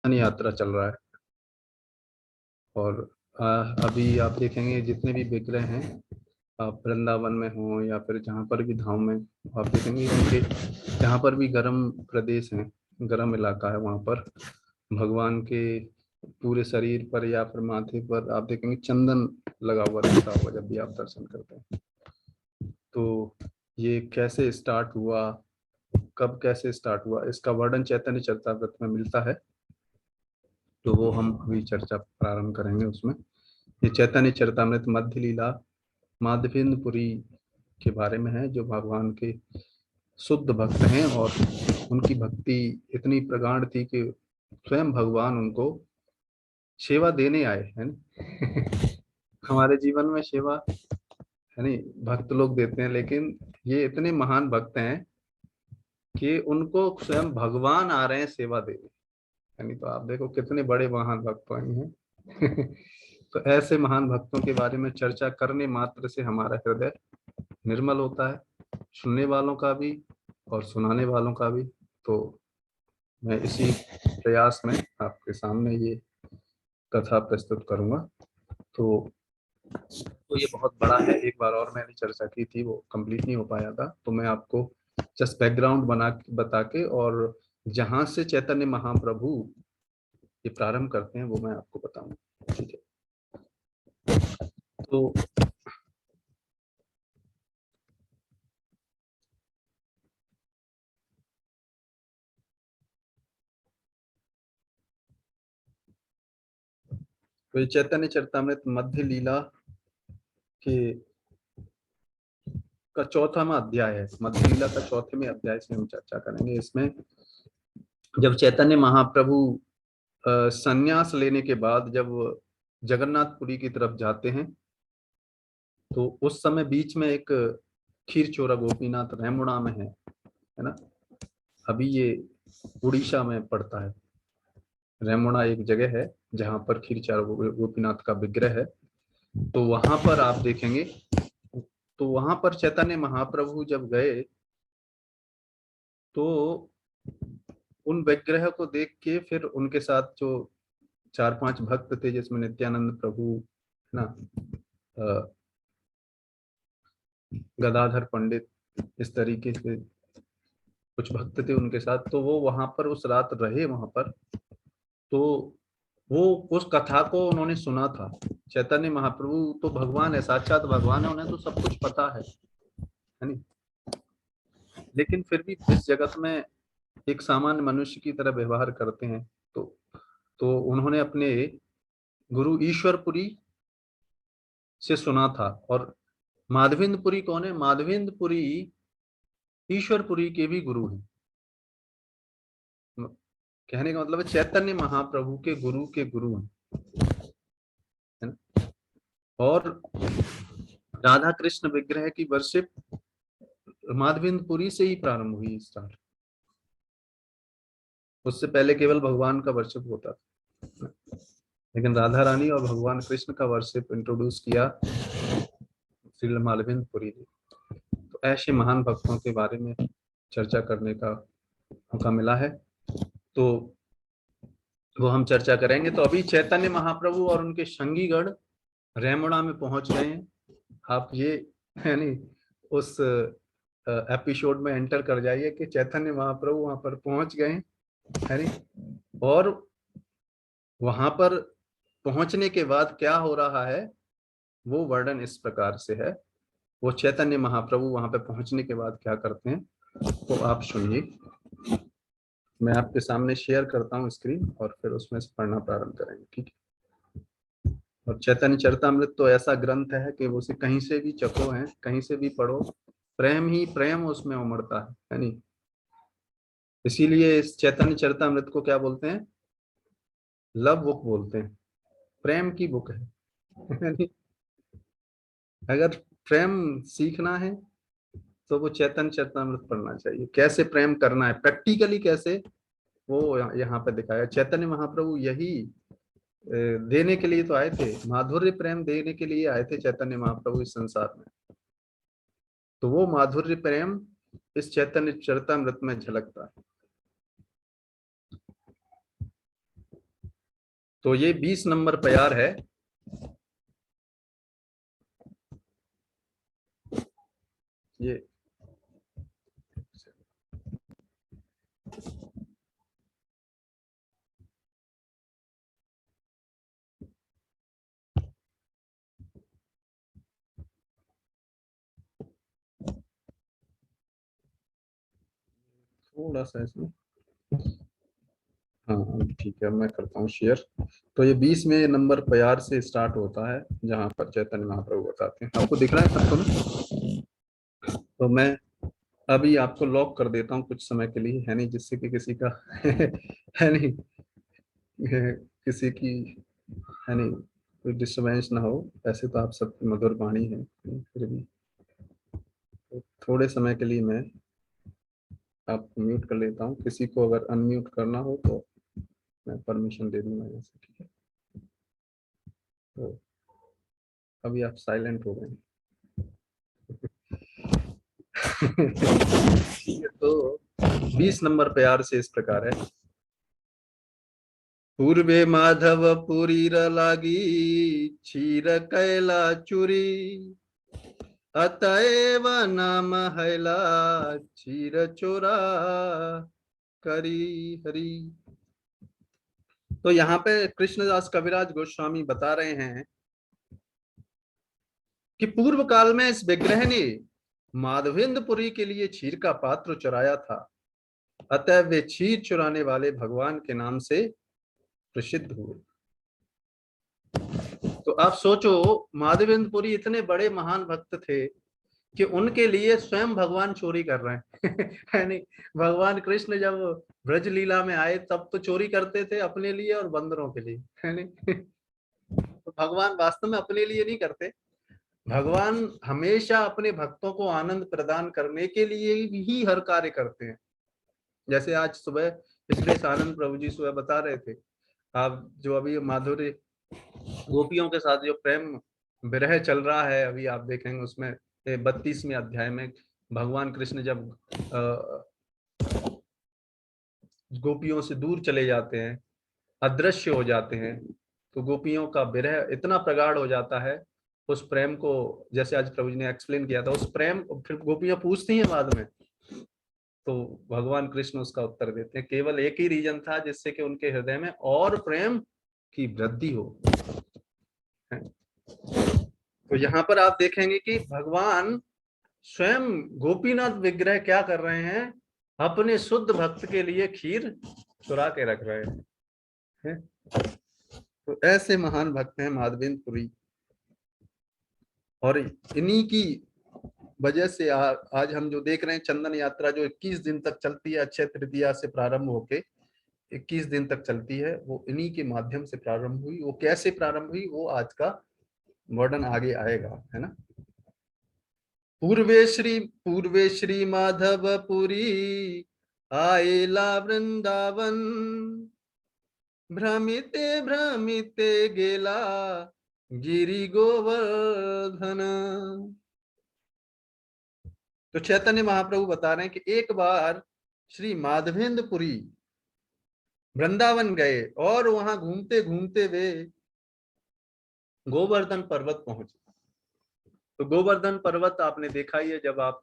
यात्रा चल रहा है। और अभी आप देखेंगे जितने भी विग्रह हैं, आप वृंदावन में हो या फिर जहाँ पर भी धाम में, आप देखेंगे उनके जहाँ पर भी गर्म प्रदेश है, गर्म इलाका है, वहाँ पर भगवान के पूरे शरीर पर या फिर माथे पर आप देखेंगे चंदन लगा हुआ रहता होगा जब भी आप दर्शन करते हैं। तो ये कैसे स्टार्ट हुआ, कब कैसे स्टार्ट हुआ, इसका वर्णन चैतन्य चरितामृत में मिलता है। तो वो हम अभी चर्चा प्रारंभ करेंगे उसमें। ये चैतन्य चरितामृत मध्य लीला माधवेंद्रपुरी के बारे में है, जो भगवान के शुद्ध भक्त हैं और उनकी भक्ति इतनी प्रगाढ़ थी कि स्वयं भगवान उनको सेवा देने आए है ना। हमारे जीवन में सेवा है नहीं, भक्त लोग देते हैं, लेकिन ये इतने महान भक्त हैं कि उनको स्वयं भगवान आ रहे हैं सेवा देने, यानी तो आप देखो कितने बड़े महान भक्त हैं। तो ऐसे महान भक्तों के बारे में चर्चा करने मात्र से हमारा हृदय निर्मल होता है, सुनने वालों का भी और सुनाने वालों का भी। तो मैं इसी प्रयास में आपके सामने ये कथा प्रस्तुत करूंगा। तो ये बहुत बड़ा है, एक बार और मैंने चर्चा की थी, वो कंप्लीट नहीं हो पाया था। तो मैं आपको जस्ट बैकग्राउंड बता के और जहां से चैतन्य महाप्रभु ये प्रारंभ करते हैं वो मैं आपको बताऊंगा, ठीक है। तो ये चैतन्य चरितामृत मध्य लीला के का चौथावां अध्याय है। मध्य लीला का चौथे में अध्याय से हम चर्चा करेंगे। इसमें जब चैतन्य महाप्रभु संन्यास लेने के बाद जब जगन्नाथपुरी की तरफ जाते हैं, तो उस समय बीच में एक खीर चोरा गोपीनाथ रेमुणा में है ना। अभी ये उड़ीसा में पड़ता है। रेमुणा एक जगह है जहाँ पर खीर चोरा गोपीनाथ का विग्रह है। तो वहां पर आप देखेंगे, तो वहां पर चैतन्य महाप्रभु जब गए तो उन विग्रह को देख के फिर उनके साथ जो 4-5 भक्त थे, जिसमें नित्यानंद प्रभु है ना, गदाधर पंडित, इस तरीके से कुछ भक्त थे उनके साथ, तो वो वहां पर उस रात रहे वहां पर। तो वो उस कथा को उन्होंने सुना था। चैतन्य महाप्रभु तो भगवान है, साक्षात भगवान है, उन्हें तो सब कुछ पता है नहीं। लेकिन फिर भी इस जगत में एक सामान्य मनुष्य की तरह व्यवहार करते हैं। तो उन्होंने अपने गुरु ईश्वरपुरी से सुना था। और माधवेंद्रपुरी कौन है? माधवेंद्रपुरी ईश्वरपुरी के भी गुरु हैं। कहने का मतलब है चैतन्य महाप्रभु के गुरु हैं, है ना? और राधा कृष्ण विग्रह की वर्शिप माधवेंद्रपुरी से ही प्रारंभ हुई स्टार्ट। उससे पहले केवल भगवान का वर्शिप होता था, लेकिन राधा रानी और भगवान कृष्ण का वर्शिप इंट्रोड्यूस किया श्री माधवेंद्रपुरी ने। तो ऐसे महान भक्तों के बारे में चर्चा करने का मौका मिला है, तो वो हम चर्चा करेंगे। तो अभी चैतन्य महाप्रभु और उनके संगीगण रेमुणा में पहुंच गए हैं। आप ये यानी उस एपिसोड में एंटर कर जाइए कि चैतन्य महाप्रभु वहां पर पहुंच गए है नी। और वहां पर पहुंचने के बाद क्या हो रहा है वो वर्णन इस प्रकार से है। वो चैतन्य महाप्रभु वहां पर पहुंचने के बाद क्या करते हैं तो आप सुनिए। मैं आपके सामने शेयर करता हूँ स्क्रीन और फिर उसमें से पढ़ना प्रारंभ करेंगे, ठीक है। और चैतन्य चरितामृत तो ऐसा ग्रंथ है कि उसे कहीं से भी चखो, है कहीं से भी पढ़ो, प्रेम ही प्रेम उसमें उमड़ता है नहीं। इसीलिए इस चैतन्य चरितामृत को क्या बोलते हैं? लव बुक बोलते हैं, प्रेम की बुक है। यानी अगर प्रेम सीखना है तो वो चैतन्य चरितामृत पढ़ना चाहिए। कैसे प्रेम करना है प्रैक्टिकली, कैसे वो यहाँ पे दिखाया। चैतन्य महाप्रभु यही देने के लिए तो आए थे, माधुर्य प्रेम देने के लिए आए थे चैतन्य महाप्रभु इस संसार में। तो वो माधुर्य प्रेम इस चैतन्य चरितामृत में झलकता है। तो ये 20 नंबर प्यार है। ये थोड़ा सा इसमें, हाँ हाँ, ठीक है, मैं करता हूँ शेयर। तो ये 20वें नंबर प्यार से स्टार्ट होता है, जहाँ पर चैतन्य महाप्रभु बताते हैं। आपको दिख रहा है सबको ना? तो मैं अभी आपको लॉक कर देता हूँ कुछ समय के लिए, है नहीं, जिससे कि किसी का है नहीं, किसी की, है नहीं, कोई डिस्टरबेंस ना हो। ऐसे तो आप सबकी मधुर वाणी है, फिर भी तो थोड़े समय के लिए मैं आपको म्यूट कर लेता हूँ। किसी को अगर अनम्यूट करना हो तो मैं परमिशन दे दूंगा यहाँ से, ठीक है? तो अभी आप साइलेंट हो गए। ठीक है, तो 20 नंबर प्यार से इस प्रकार है। पूर्वे माधव पुरी र लागी, क्षीर कैला चुरी, अतएव नाम हैला क्षीर चोरा करी हरी। तो यहाँ पे कृष्णदास कविराज गोस्वामी बता रहे हैं कि पूर्व काल में इस विग्रह ने माधवेंद्रपुरी के लिए क्षीर का पात्र चुराया था, अतः वे क्षीर चुराने वाले भगवान के नाम से प्रसिद्ध हुए। तो आप सोचो, माधवेंद्रपुरी इतने बड़े महान भक्त थे कि उनके लिए स्वयं भगवान चोरी कर रहे हैं है नहीं? भगवान कृष्ण जब ब्रज लीला में आए तब तो चोरी करते थे अपने लिए और बंदरों के लिए, है नहीं? तो भगवान वास्तव में अपने लिए नहीं करते। भगवान हमेशा अपने भक्तों को आनंद प्रदान करने के लिए ही हर कार्य करते हैं। जैसे आज सुबह पिछले आनंद प्रभु जी सुबह बता रहे थे, आप जो अभी माधुर्य गोपियों के साथ जो प्रेम विरह चल रहा है, अभी आप देखेंगे उसमें 32वें अध्याय में भगवान कृष्ण जब गोपियों से दूर चले जाते हैं, अदृश्य हो जाते हैं, तो गोपियों का विरह इतना प्रगाढ़ हो जाता है। उस प्रेम को, जैसे आज प्रभु जी ने एक्सप्लेन किया था, उस प्रेम फिर गोपियां पूछती हैं बाद में, तो भगवान कृष्ण उसका उत्तर देते हैं। केवल एक ही रीजन था, जिससे कि उनके हृदय में और प्रेम की वृद्धि हो। तो यहाँ पर आप देखेंगे कि भगवान स्वयं गोपीनाथ विग्रह क्या कर रहे हैं, अपने शुद्ध भक्त के लिए खीर चुरा के रख रहे हैं। तो ऐसे महान भक्त हैं माधवेंद्रपुरी, और इन्हीं की वजह से आज हम जो देख रहे हैं चंदन यात्रा, जो 21 दिन तक चलती है, अक्षय तृतीया से प्रारंभ होके 21 दिन तक चलती है, वो इन्हीं के माध्यम से प्रारंभ हुई। वो कैसे प्रारंभ हुई, वो आज का वर्णन आगे आएगा, है ना? पूर्वे श्री माधवपुरी, आएला वृंदावन, भ्रमिते भ्रमिते गेला गिरि गोवर्धन। तो चैतन्य महाप्रभु बता रहे हैं कि एक बार श्री माधवेंद्रपुरी वृंदावन गए और वहां घूमते घूमते वे गोवर्धन पर्वत पहुंचे। तो गोवर्धन पर्वत आपने देखा ही है, जब आप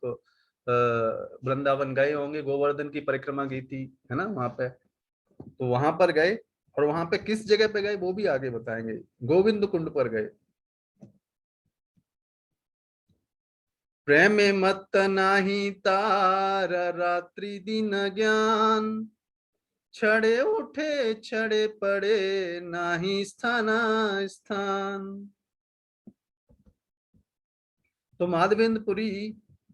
वृंदावन गए होंगे, गोवर्धन की परिक्रमा की थी, है ना, वहां पे। तो वहां पर गए, और वहां पे किस जगह पे गए वो भी आगे बताएंगे। गोविंद कुंड पर गए। प्रेम मत नाही तार रात्रि दिन ज्ञान, छड़े उठे छड़े पड़े नाही स्थाना स्थान। तो माधवेंद्रपुरी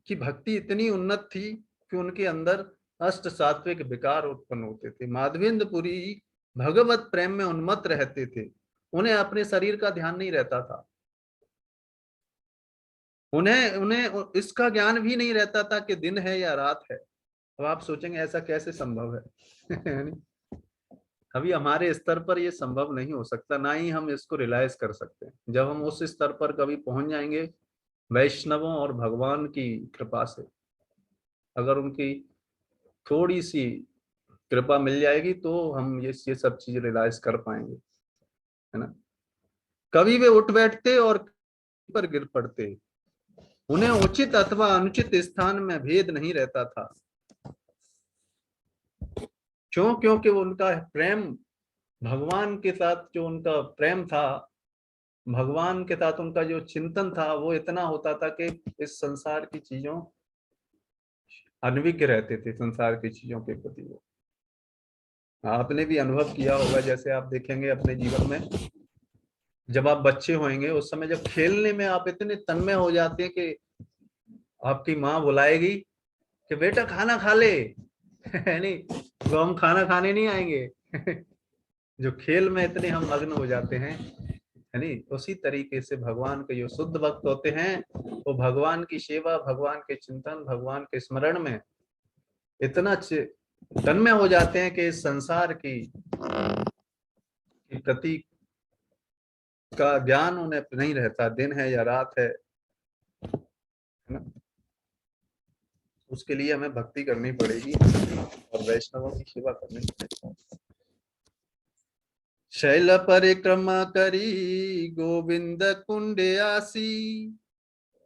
की भक्ति इतनी उन्नत थी कि उनके अंदर अष्ट सात्विक विकार उत्पन्न होते थे। माधवेंद्रपुरी भगवत प्रेम में उन्मत्त रहते थे। उन्हें अपने शरीर का ध्यान नहीं रहता था। उन्हें उन्हें इसका ज्ञान भी नहीं रहता था कि दिन है या रात है। अब आप सोचेंगे ऐसा कैसे संभव है? अभी हमारे स्तर पर ये संभव नहीं हो सकता, ना ही हम इसको रियलाइज कर सकते हैं। जब हम उस स्तर पर कभी पहुंच जाएंगे, वैष्णवों और भगवान की कृपा से, अगर उनकी थोड़ी सी कृपा मिल जाएगी, तो हम ये सब चीज रियलाइज कर पाएंगे। है ना। कभी वे उठ बैठते और पर गिर पड़ते, उन्हें उचित अथवा अनुचित स्थान में भेद नहीं रहता था। क्यों? क्योंकि उनका प्रेम भगवान के साथ, जो उनका प्रेम था भगवान के साथ, उनका जो चिंतन था वो इतना होता था कि इस संसार की चीजों अनभिज्ञ रहते थे, संसार की चीजों के प्रति वो। आपने भी अनुभव किया होगा, जैसे आप देखेंगे अपने जीवन में, जब आप बच्चे होंगे उस समय जब खेलने में आप इतने तन्मय हो जाते हैं कि आपकी माँ बुलाएगी कि बेटा खाना खा ले है नहीं, तो हम खाना खाने नहीं आएंगे जो खेल में इतने हम मग्न हो जाते हैं, है नहीं। उसी तरीके से भगवान के जो शुद्ध भक्त होते हैं वो भगवान की सेवा, भगवान के चिंतन, भगवान के स्मरण में इतना तन्मय हो जाते हैं कि इस संसार की प्रति का ज्ञान उन्हें नहीं रहता, दिन है या रात है ना। उसके लिए हमें भक्ति करनी पड़ेगी और वैष्णवों की सेवा करनी पड़ेगी। शैल परिक्रमा करी गोविंद कुंडे आसी,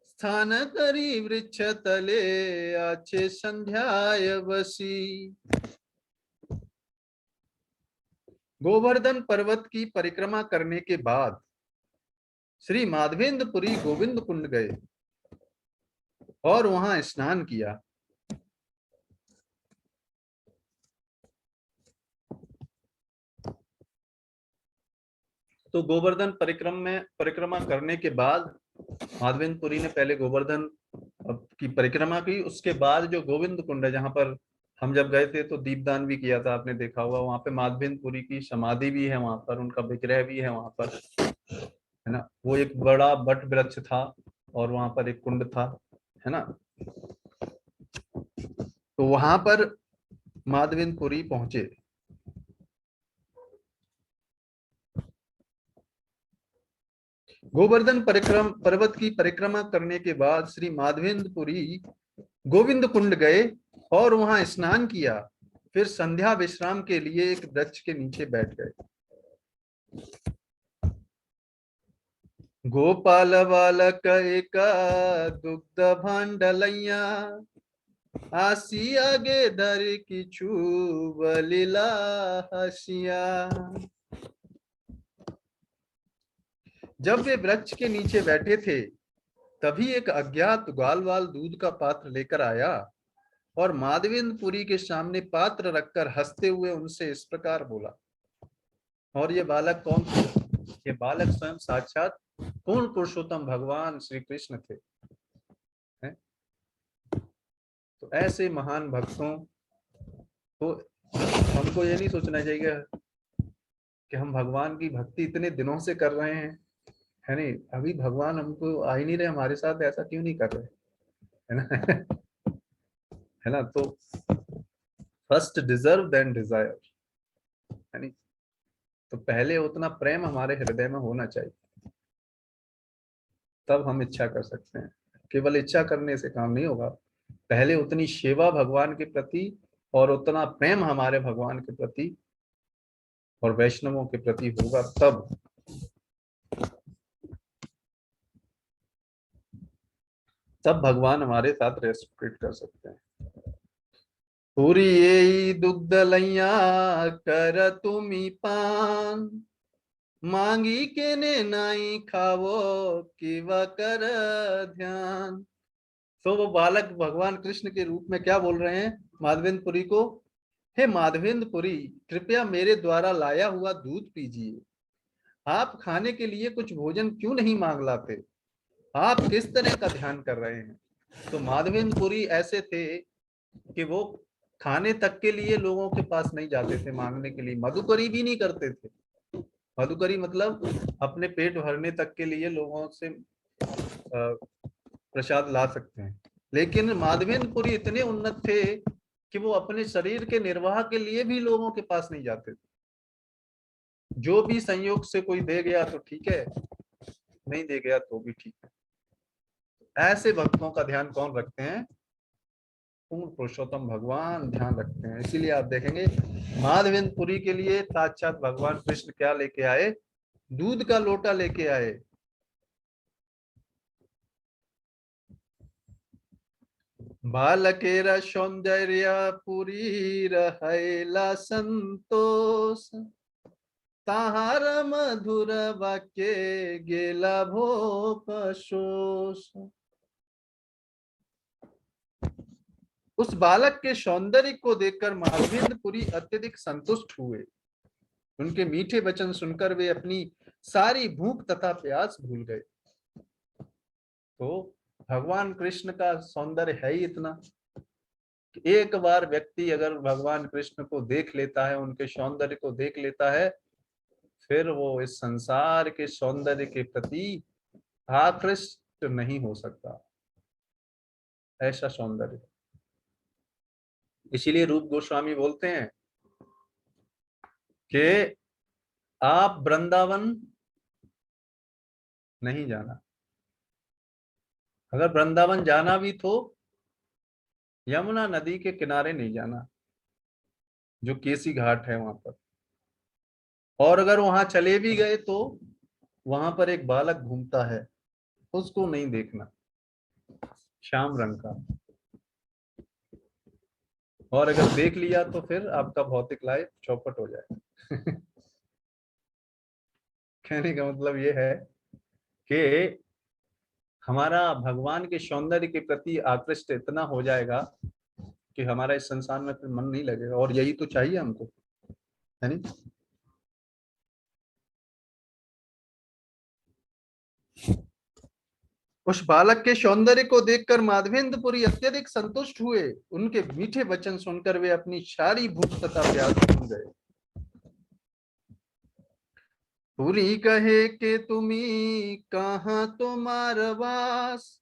स्थान करी वृक्ष तले आचे संध्याय बसी। गोवर्धन पर्वत की परिक्रमा करने के बाद श्री माधवेंद्रपुरी गोविंद कुंड गए और वहां स्नान किया। तो गोवर्धन परिक्रमा करने के बाद माधवेंद्रपुरी ने पहले गोवर्धन की परिक्रमा की, उसके बाद जो गोविंद कुंड है, जहां पर हम जब गए थे तो दीपदान भी किया था, आपने देखा होगा, वहां पे माधवेंद्रपुरी की समाधि भी है, वहां पर उनका विग्रह भी है वहां पर, है ना। वो एक बड़ा बट वृक्ष था और वहां पर एक कुंड था, है ना। तो वहां पर माधवेंद्रपुरी पहुंचे। गोवर्धन पर्वत की परिक्रमा करने के बाद श्री माधवेंद्रपुरी गोविंद कुंड गए और वहां स्नान किया। फिर संध्या विश्राम के लिए एक वृक्ष के नीचे बैठ गए। गोपाल बालक एक दुग्ध भांडलैया, आसी आगे धर किछु बलिला हसिया। जब वे वृक्ष के नीचे बैठे थे तभी एक अज्ञात ग्वालवाल दूध का पात्र लेकर आया और माधवेंद्रपुरी के सामने पात्र रखकर हंसते हुए उनसे इस प्रकार बोला। और ये बालक कौन थे? ये बालक स्वयं साक्षात पूर्ण पुरुषोत्तम भगवान श्री कृष्ण थे, है? तो ऐसे महान भक्तों को हमको ये नहीं सोचना चाहिए कि हम भगवान की भक्ति इतने दिनों से कर रहे हैं, है नहीं, अभी भगवान हमको आ ही नहीं रहे, हमारे साथ ऐसा क्यों नहीं कर रहे, है ना है ना। तो फर्स्ट डिजर्व देन डिजायर, है नहीं। तो पहले उतना प्रेम हमारे हृदय में होना चाहिए, तब हम इच्छा कर सकते हैं। केवल इच्छा करने से काम नहीं होगा, पहले उतनी सेवा भगवान के प्रति और उतना प्रेम हमारे भगवान के प्रति और वैष्णवों के प्रति होगा, तब भगवान हमारे साथ रेसिप्रोकेट कर सकते हैं। पूरी ये दुग्ध लैया कर तुमी पान, मांगी के ने नाई खावो किवा कर ध्यान। तो वो बालक भगवान कृष्ण के रूप में क्या बोल रहे हैं माधवेंद्रपुरी को? हे माधवेंद्रपुरी, कृपया मेरे द्वारा लाया हुआ दूध पीजिए। आप खाने के लिए कुछ भोजन क्यों नहीं मांग लाते? आप किस तरह का ध्यान कर रहे हैं? तो माधवेंद्रपुरी ऐसे थे कि वो खाने तक के लिए लोगों के पास नहीं जाते थे मांगने के लिए, मधुकरी भी नहीं करते थे। मधुकरी मतलब अपने पेट भरने तक के लिए लोगों से प्रसाद ला सकते हैं, लेकिन माधवेंद्रपुरी इतने उन्नत थे कि वो अपने शरीर के निर्वाह के लिए भी लोगों के पास नहीं जाते थे। जो भी संयोग से कोई दे गया तो ठीक है, नहीं दे गया तो भी ठीक है। ऐसे भक्तों का ध्यान कौन रखते हैं? पूर्ण पुरुषोत्तम भगवान ध्यान रखते हैं। इसीलिए आप देखेंगे माधवेंद्रपुरी के लिए साक्षात भगवान कृष्ण क्या लेके आए? दूध का लोटा लेके आए। बालकेरा सौंदर्य पुरी रहेला संतोष, ताहार मधुर वाक्य गेला भोप शोष। उस बालक के सौंदर्य को देखकर माधवेंद्रपुरी अत्यधिक संतुष्ट हुए। उनके मीठे वचन सुनकर वे अपनी सारी भूख तथा प्यास भूल गए। तो भगवान कृष्ण का सौंदर्य है ही इतना कि एक बार व्यक्ति अगर भगवान कृष्ण को देख लेता है, उनके सौंदर्य को देख लेता है, फिर वो इस संसार के सौंदर्य के प्रति आकृष्ट नहीं हो सकता। ऐसा सौंदर्य। इसीलिए रूप गोस्वामी बोलते हैं कि आप वृंदावन नहीं जाना, अगर वृंदावन जाना भी तो यमुना नदी के किनारे नहीं जाना, जो केसी घाट है वहां पर। और अगर वहां चले भी गए तो वहां पर एक बालक घूमता है, उसको नहीं देखना, श्याम रंग का। और अगर देख लिया तो फिर आपका भौतिक लाइफ चौपट हो जाए। कहने का मतलब ये है कि हमारा भगवान के सौंदर्य के प्रति आकृष्ट इतना हो जाएगा कि हमारा इस संसार में फिर मन नहीं लगेगा। और यही तो चाहिए हमको, है नहीं? उस बालक के सौंदर्य को देखकर माधवेंद्रपुरी अत्यधिक संतुष्ट हुए। उनके मीठे वचन सुनकर वे अपनी सारी भूख तथा प्यास भूल गए। पुरी कहे के तुम्ही कहाँ तुम्हार वास,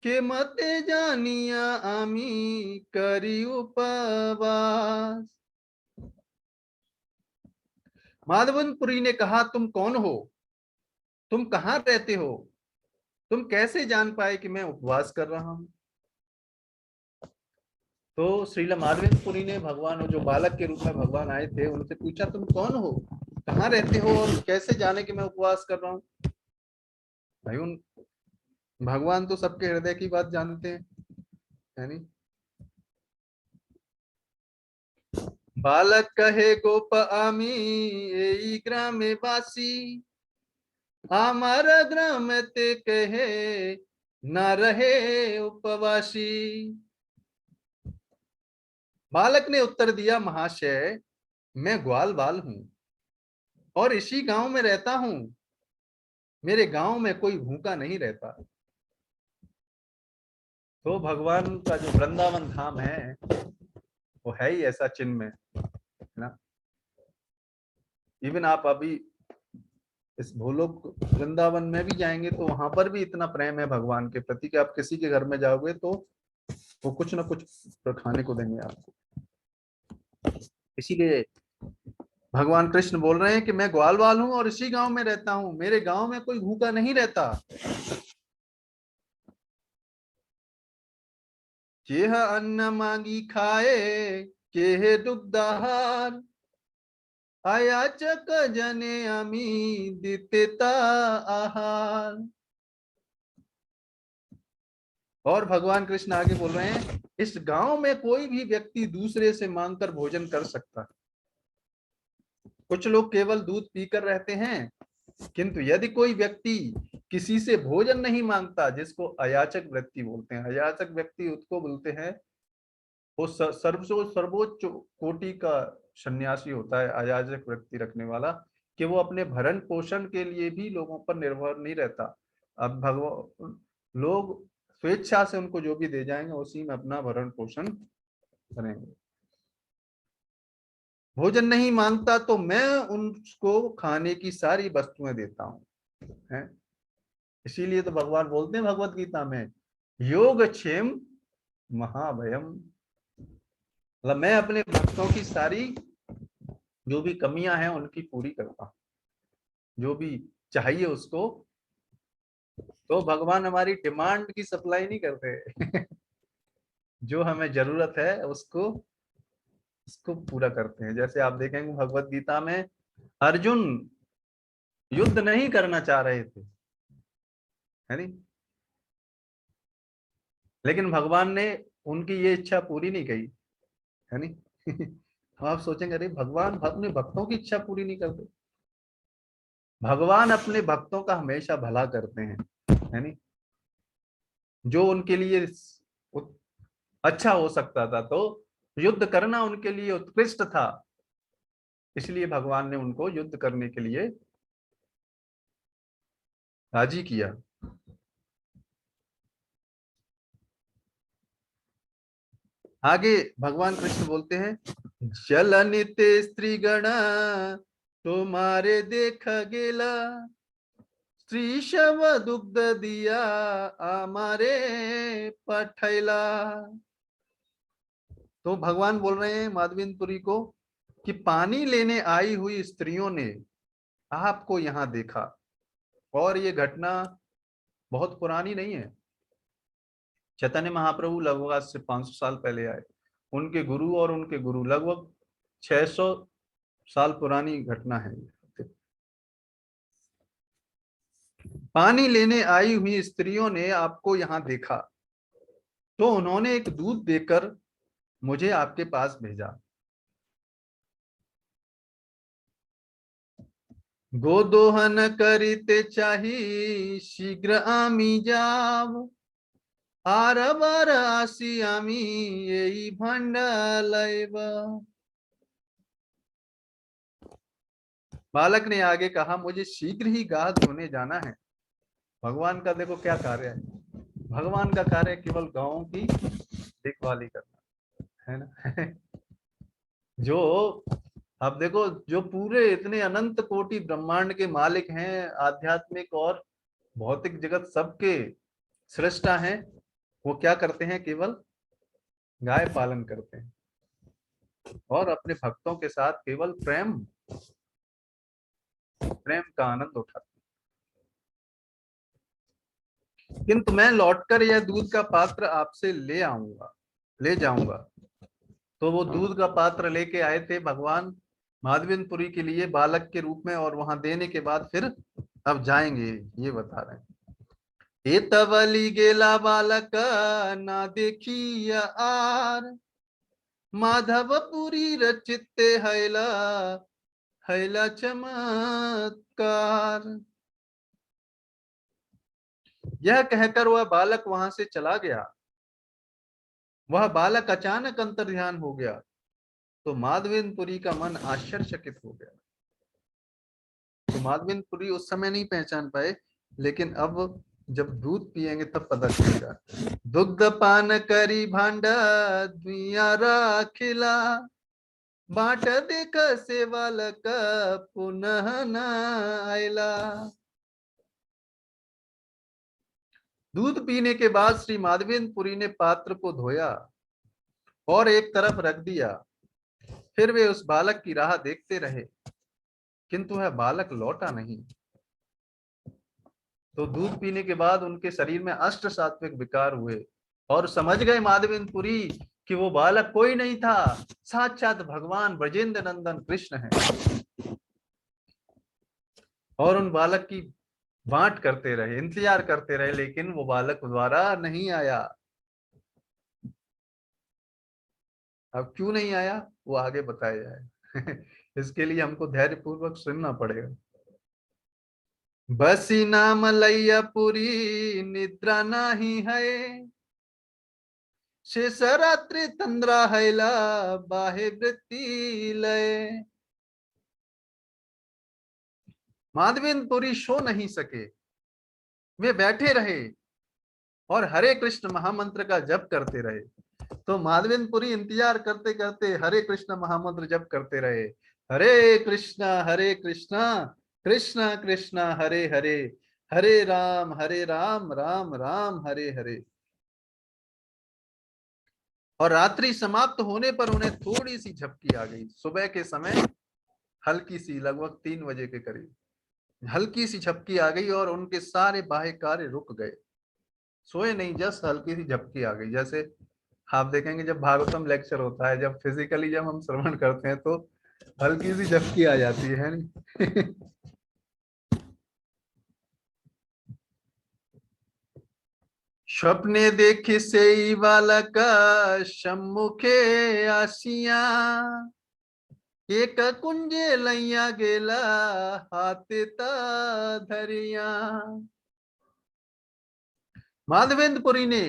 के मते जानिया आमी करी उपवास। माधवनपुरी ने कहा, तुम कौन हो, तुम कहाँ रहते हो, तुम कैसे जान पाए कि मैं उपवास कर रहा हूं। तो श्रील माधवेंद्रपुरी ने भगवान, जो बालक के रूप में भगवान आए थे, उनसे पूछा, तुम कौन हो, कहाँ रहते हो और कैसे जाने कि मैं उपवास कर रहा हूँ। भाई उन भगवान तो सबके हृदय की बात जानते हैं, है नहीं? बालक कहे गोप आमी एई ग्रामे वासी, हमार ग्राम ते कहे न रहे उपवासी। बालक ने उत्तर दिया, महाशय मैं ग्वाल बाल हूं और इसी गांव में रहता हूं, मेरे गांव में कोई भूखा नहीं रहता। तो भगवान का जो वृंदावन धाम है वो है ही ऐसा चिन्ह में, है ना? इवन आप अभी इस भूलोक वृंदावन में भी जाएंगे तो वहां पर भी इतना प्रेम है भगवान के प्रति कि आप किसी के घर में जाओगे तो वो कुछ ना कुछ खाने को देंगे आपको। इसीलिए भगवान कृष्ण बोल रहे हैं कि मैं ग्वालवाल हूं और इसी गांव में रहता हूं, मेरे गांव में कोई भूखा नहीं रहता। जेह अन्न मांगी खाए, केह दुग्धाहार, अयाचक जने आमी दितेता आहार। और भगवान कृष्ण आगे बोल रहे हैं, इस गांव में कोई भी व्यक्ति दूसरे से मांगकर भोजन कर सकता है। कुछ लोग केवल दूध पीकर रहते हैं, किंतु यदि कोई व्यक्ति किसी से भोजन नहीं मांगता, जिसको अयाचक व्यक्ति बोलते हैं, अयाचक व्यक्ति उसको बोलते हैं, वो सर्वोच्च कोटि का सन्यासी होता है अयाचक व्यक्ति रखने वाला, कि वो अपने भरण पोषण के लिए भी लोगों पर निर्भर नहीं रहता। अब भगवान लोग स्वेच्छा से उनको जो भी दे जाएंगे उसी में अपना भरण पोषण करेंगे। भोजन नहीं मांगता तो मैं उनको खाने की सारी वस्तुएं देता हूं, है। इसीलिए तो भगवान बोलते हैं भगवत गीता में, योग क्षेम महाभयम। मतलब मैं अपने भक्तों की सारी जो भी कमियां हैं उनकी पूरी करता हूं, जो भी चाहिए उसको। तो भगवान हमारी डिमांड की सप्लाई नहीं करते। जो हमें जरूरत है उसको पूरा करते हैं। जैसे आप देखेंगे भगवत गीता में अर्जुन युद्ध नहीं करना चाह रहे थे, है नहीं, लेकिन भगवान ने उनकी ये इच्छा पूरी नहीं की, है नहीं। हम आप सोचेंगे अरे भगवान अपने भक्तों की इच्छा पूरी नहीं करते। भगवान अपने भक्तों का हमेशा भला करते हैं, है नहीं। जो उनके लिए अच्छा हो सकता था, तो युद्ध करना उनके लिए उत्कृष्ट था, इसलिए भगवान ने उनको युद्ध करने के लिए राजी किया। आगे भगवान कृष्ण बोलते हैं, जलनिते स्त्रीगण तुम्हारे देख गेला, स्त्री शव दुग्ध दिया हमारे पठैला। तो भगवान बोल रहे हैं माधवेंद्रपुरी को कि पानी लेने आई हुई स्त्रियों ने आपको यहाँ देखा, और ये घटना बहुत पुरानी नहीं है। चैतन्य महाप्रभु लगभग आज से 500 साल पहले आए, उनके गुरु और उनके गुरु लगभग 600 साल पुरानी घटना है। पानी लेने आई हुई स्त्रियों ने आपको यहाँ देखा, तो उन्होंने एक दूध देकर मुझे आपके पास भेजा। गोदोहन करिते चाही शीघ्र आमी जाव, आर बार आसी आमी यही भंड लैब। बालक ने आगे कहा, मुझे शीघ्र ही गाय धोने जाना है। भगवान का देखो क्या कार्य है, भगवान का कार्य केवल गायों की देखभाली करना, है ना। जो अब देखो, जो पूरे इतने अनंत कोटि ब्रह्मांड के मालिक हैं, आध्यात्मिक और भौतिक जगत सबके सृष्टा हैं, वो क्या करते हैं, केवल गाय पालन करते हैं और अपने भक्तों के साथ केवल प्रेम प्रेम का आनंद उठाते हैं। किंतु मैं लौटकर यह दूध का पात्र आपसे ले जाऊंगा। तो वो दूध का पात्र लेके आए थे भगवान माधवेंद्रपुरी के लिए बालक के रूप में, और वहां देने के बाद फिर अब जाएंगे, ये बता रहे हैं। एतवली गेला बालक ना देखी आर, माधवपुरी रचिते हैला हैला चमत्कार। यह कहकर वह बालक वहां से चला गया। वह बालक अचानक अंतर्ध्यान हो गया, तो माधवेंद्रपुरी का मन आश्चर्यचकित हो गया। तो माधवेंद्रपुरी उस समय नहीं पहचान पाए, लेकिन अब जब दूध पिएंगे तब पता चलेगा। दुग्ध पान करी भांडा दुनिया राखिला, बाट देख से बालक पुनः न आयला। दूध पीने के बाद श्री माधवेंद्रपुरी ने पात्र को धोया और एक तरफ रख दिया। फिर वे उस बालक की राह देखते रहे, किंतु वह बालक लौटा नहीं। तो दूध पीने के बाद उनके शरीर में अष्ट सात्विक विकार हुए, और समझ गए माधवेंद्रपुरी कि वो बालक कोई नहीं था, साक्षात भगवान ब्रजेंद्र नंदन कृष्ण है। और उन बालक की बांट करते रहे, इंतजार करते रहे, लेकिन वो बालक दोबारा नहीं आया। अब क्यों नहीं आया वो आगे बताया जाए। इसके लिए हमको धैर्य पूर्वक सुनना पड़ेगा। बसी नाम लैया पुरी निद्रा नाही है, शेष रात्रि तंद्रा हैला बाहे वृत्ति लय। माधवेंद्रपुरी सो नहीं सके, वे बैठे रहे और हरे कृष्ण महामंत्र का जप करते रहे। तो माधवेंद्रपुरी इंतजार करते करते हरे कृष्ण महामंत्र जप करते रहे। हरे कृष्णा कृष्ण कृष्ण हरे हरे, हरे राम राम राम हरे हरे। और रात्रि समाप्त होने पर उन्हें थोड़ी सी झपकी आ गई। सुबह के समय हल्की सी, लगभग 3 बजे के करीब हल्की सी झपकी आ गई और उनके सारे बाह्य कार्य रुक गए। सोए नहीं, जस्ट हल्की सी झपकी आ गई। जैसे आप देखेंगे जब भागवतम लेक्चर होता है, जब फिजिकली जब हम श्रवण करते हैं तो हल्की सी झपकी आ जाती है नहीं। स्वप्ने देखे से बालक सम्मुखे आसिया, एक कुंजे लैया गेला हाथे धरिया। माधवेंद्रपुरी ने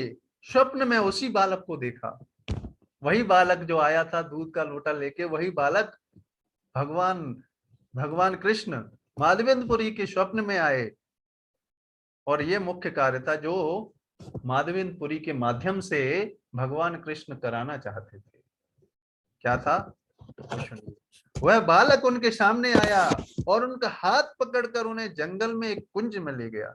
स्वप्न में उसी बालक को देखा, वही बालक जो आया था दूध का लोटा लेके, वही बालक भगवान कृष्ण माधवेंद्रपुरी के स्वप्न में आए। और ये मुख्य कार्य था जो माधवेंद्रपुरी के माध्यम से भगवान कृष्ण कराना चाहते थे। क्या था? वह बालक उनके सामने आया और उनका हाथ पकड़कर उन्हें जंगल में एक कुंज में ले गया।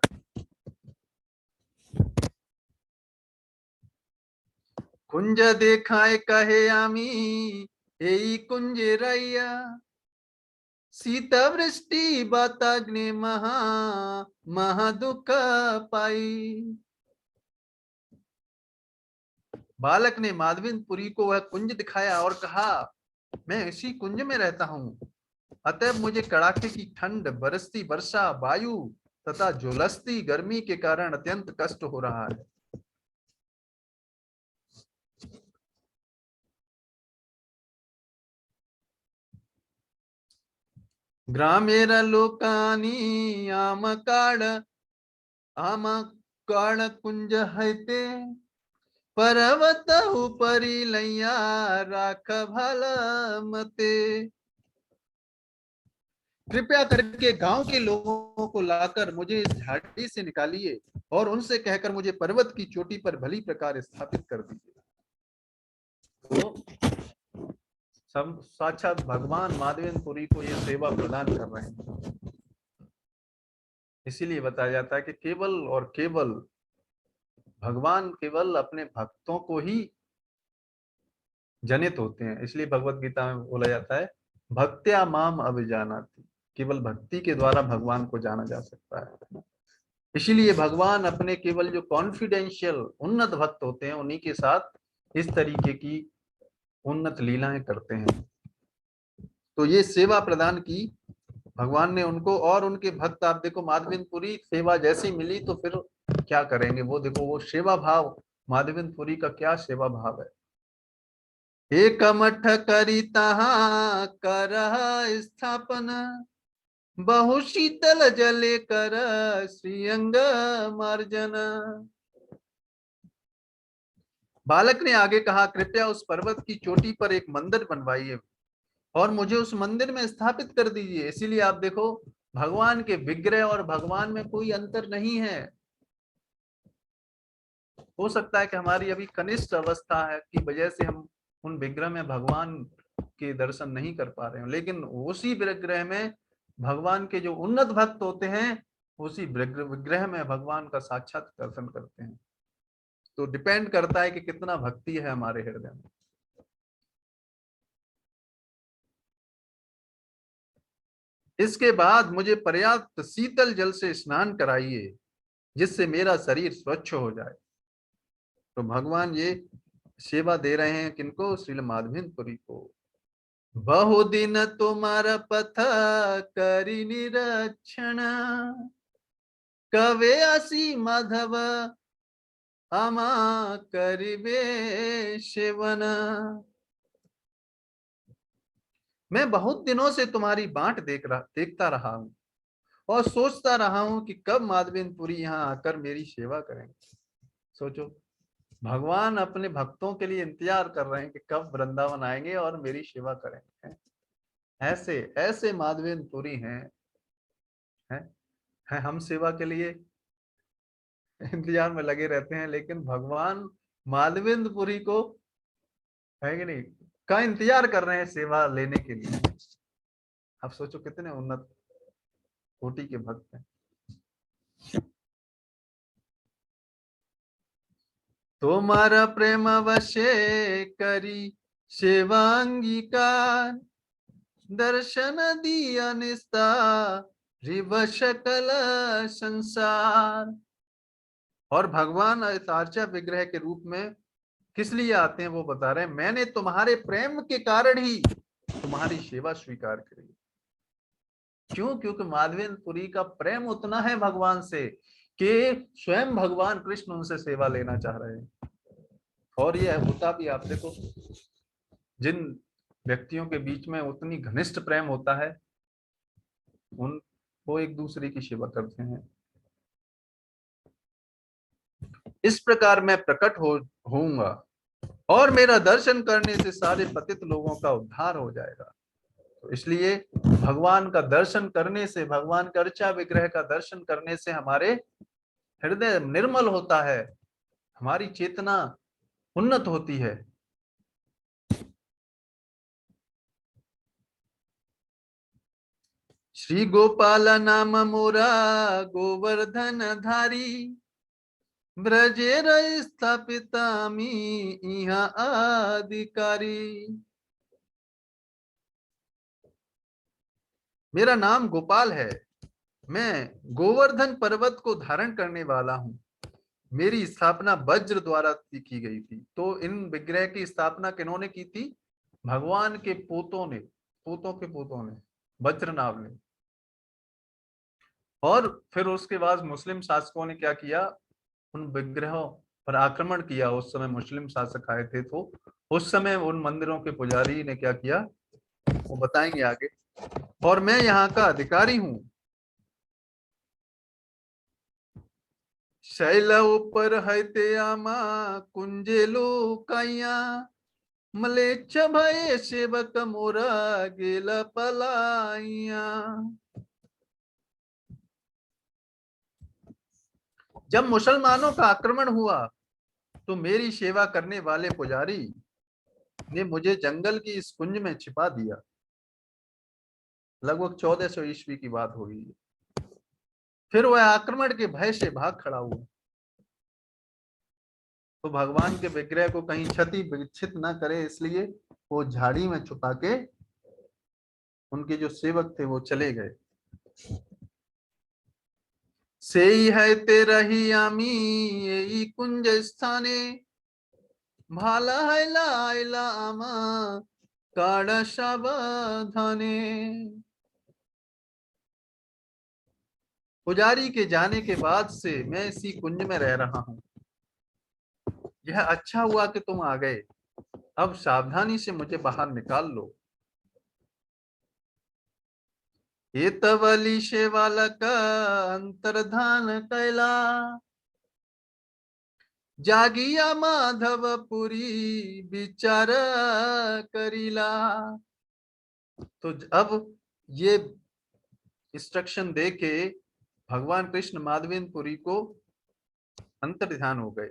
कुंज देखाए कहे आमी एई कुंजे रैया, सीता वृष्टि बाताग्नि महा दुख पाई। बालक ने माधवेंद्रपुरी को वह कुंज दिखाया और कहा, मैं इसी कुंज में रहता हूँ, अतः मुझे कड़ाके की ठंड, बरसती वर्षा, वायु तथा झुलसती गर्मी के कारण अत्यंत कष्ट हो रहा है। ग्रामेर लोकानी आम कुंज हैते, पर्वत उपरी लैया राख भल मते। कृपया करके गांव के लोगों को लाकर मुझे इस झाड़ी से निकालिए और उनसे कहकर मुझे पर्वत की चोटी पर भली प्रकार स्थापित कर दीजिए। तो सब साक्षात भगवान माधवेंद्रपुरी को ये सेवा प्रदान कर रहे हैं। इसीलिए बताया जाता है कि केवल और केवल भगवान केवल अपने भक्तों को ही जनित होते हैं। इसलिए भगवत गीता में बोला जाता है, भक्त्या माम अभिजानाति, केवल भक्ति के द्वारा भगवान को जाना जा सकता है। इसीलिए भगवान अपने केवल जो कॉन्फिडेंशियल उन्नत भक्त होते हैं उन्हीं के साथ इस तरीके की उन्नत लीलाएं करते हैं। तो ये सेवा प्रदान की भगवान ने उनको, और उनके भक्त आप देखो माधवेंद्रपुरी सेवा जैसी मिली तो फिर क्या करेंगे वो देखो, वो सेवा भाव माधवेंद्रपुरी का क्या सेवा भाव है। एक मठ करी तहा कर स्थापन, बहु शीतल जले कर श्रीअंग मार्जन। बालक ने आगे कहा, कृपया उस पर्वत की चोटी पर एक मंदिर बनवाइए और मुझे उस मंदिर में स्थापित कर दीजिए। इसीलिए आप देखो भगवान के विग्रह और भगवान में कोई अंतर नहीं है। हो सकता है कि हमारी अभी कनिष्ठ अवस्था है की वजह से हम उन विग्रह में भगवान के दर्शन नहीं कर पा रहे हैं, लेकिन उसी विग्रह में भगवान के जो उन्नत भक्त होते हैं उसी विग्रह में भगवान का साक्षात दर्शन करते हैं। तो डिपेंड करता है कि कितना भक्ति है हमारे हृदय में। इसके बाद मुझे पर्याप्त शीतल जल से स्नान कराइए जिससे मेरा शरीर स्वच्छ हो जाए। तो भगवान ये सेवा दे रहे हैं किनको? श्रील माधवेंद्रपुरी को। बहुदिन तुम्हारा पथ करी निरक्षण, कवे आसी माधव आमा करिबे सेवन। मैं बहुत दिनों से तुम्हारी बाट देखता रहा हूं और सोचता रहा हूं कि कब माधवेंद्रपुरी यहाँ आकर मेरी सेवा करेंगे। सोचो, भगवान अपने भक्तों के लिए इंतजार कर रहे हैं कि कब वृंदावन आएंगे और मेरी सेवा करेंगे। ऐसे ऐसे माधवेंद्रपुरी हैं हम सेवा के लिए इंतजार में लगे रहते हैं, लेकिन भगवान माधवेंद्रपुरी को है कि नहीं का इंतजार कर रहे हैं सेवा लेने के लिए। आप सोचो कितने उन्नत कोटि के भक्त हैं। तुम्हारा प्रेम वशे करी सेवा अंगीकार, दर्शन दिया निस्ता रिव सकल संसार। और भगवान आर्चा विग्रह के रूप में किस लिए आते हैं वो बता रहे हैं, मैंने तुम्हारे प्रेम के कारण ही तुम्हारी सेवा स्वीकार करी। क्यों? क्योंकि माधवेंद्रपुरी का प्रेम उतना है भगवान से कि स्वयं भगवान कृष्ण उनसे सेवा लेना चाह रहे हैं। और ये होता भी, आप देखो, जिन व्यक्तियों के बीच में उतनी घनिष्ठ प्रेम होता है, उन वो एक दूसरे की सेवा करते हैं। इस प्रकार मैं प्रकट होऊंगा और मेरा दर्शन करने से सारे पतित लोगों का उद्धार हो जाएगा। तो इसलिए भगवान का दर्शन करने से, भगवान का अर्चा विग्रह का दर्शन करने से हमारे हृदय निर्मल होता है, हमारी चेतना उन्नत होती है। श्री गोपाल नाम मोरा गोवर्धन धारी, ब्रजेर स्थापितामि यहाँ अधिकारी। मेरा नाम गोपाल है, मैं गोवर्धन पर्वत को धारण करने वाला हूँ। मेरी स्थापना वज्र द्वारा की गई थी। तो इन विग्रह की स्थापना किन्होंने की थी? भगवान के पोतों ने, पोतों के पोतों ने, वज्रनाभ ने। और फिर उसके बाद मुस्लिम शासकों ने क्या किया? उन विग्रहों पर आक्रमण किया। उस समय मुस्लिम शासक आए थे, तो उस समय उन मंदिरों के पुजारी ने क्या किया, वो बताएंगे आगे। और मैं यहाँ का अधिकारी हूँ। शैल ऊपर है ते आमा कुंजे लुकाइया, मलेच्छ भय सेवक मोरा गेल पलाइया। जब मुसलमानों का आक्रमण हुआ तो मेरी सेवा करने वाले पुजारी ने मुझे जंगल की इस कुंज में छिपा दिया। लगभग 1400 ईस्वी की बात होगी। फिर वह आक्रमण के भय से भाग खड़ा हुआ। तो भगवान के विग्रह को कहीं क्षति विक्षित न करे, इसलिए वो झाड़ी में छुपा के उनके जो सेवक थे वो चले गए। सेई है तेरही आमी यही कुंज स्थाने, भाला है लाइला आमा काड़ा सावधाने। पुजारी के जाने के बाद से मैं इसी कुंज में रह रहा हूँ। यह अच्छा हुआ कि तुम आ गए, अब सावधानी से मुझे बाहर निकाल लो। ये तवली शेवालक अंतर्धान कैला, जागिया माधवपुरी विचार करीला। तो अब ये इंस्ट्रक्शन दे के भगवान कृष्ण माधवेंद्रपुरी को अंतर्ध्यान हो गए।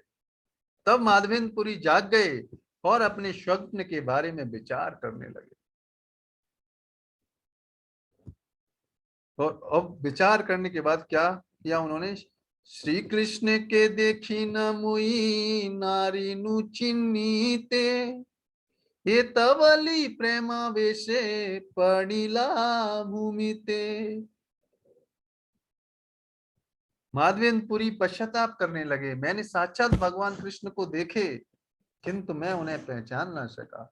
तब माधवेंद्रपुरी जाग गए और अपने स्वप्न के बारे में विचार करने लगे। और अब विचार करने के बाद क्या किया उन्होंने? श्री कृष्ण के देखी न मुई नारी नु चिन्नीते, ये तवली प्रेमावेशे पड़िला भूमिते। माधवेंद्रपुरी पश्चाताप करने लगे, मैंने साक्षात भगवान कृष्ण को देखे किंतु मैं उन्हें पहचान ना सका।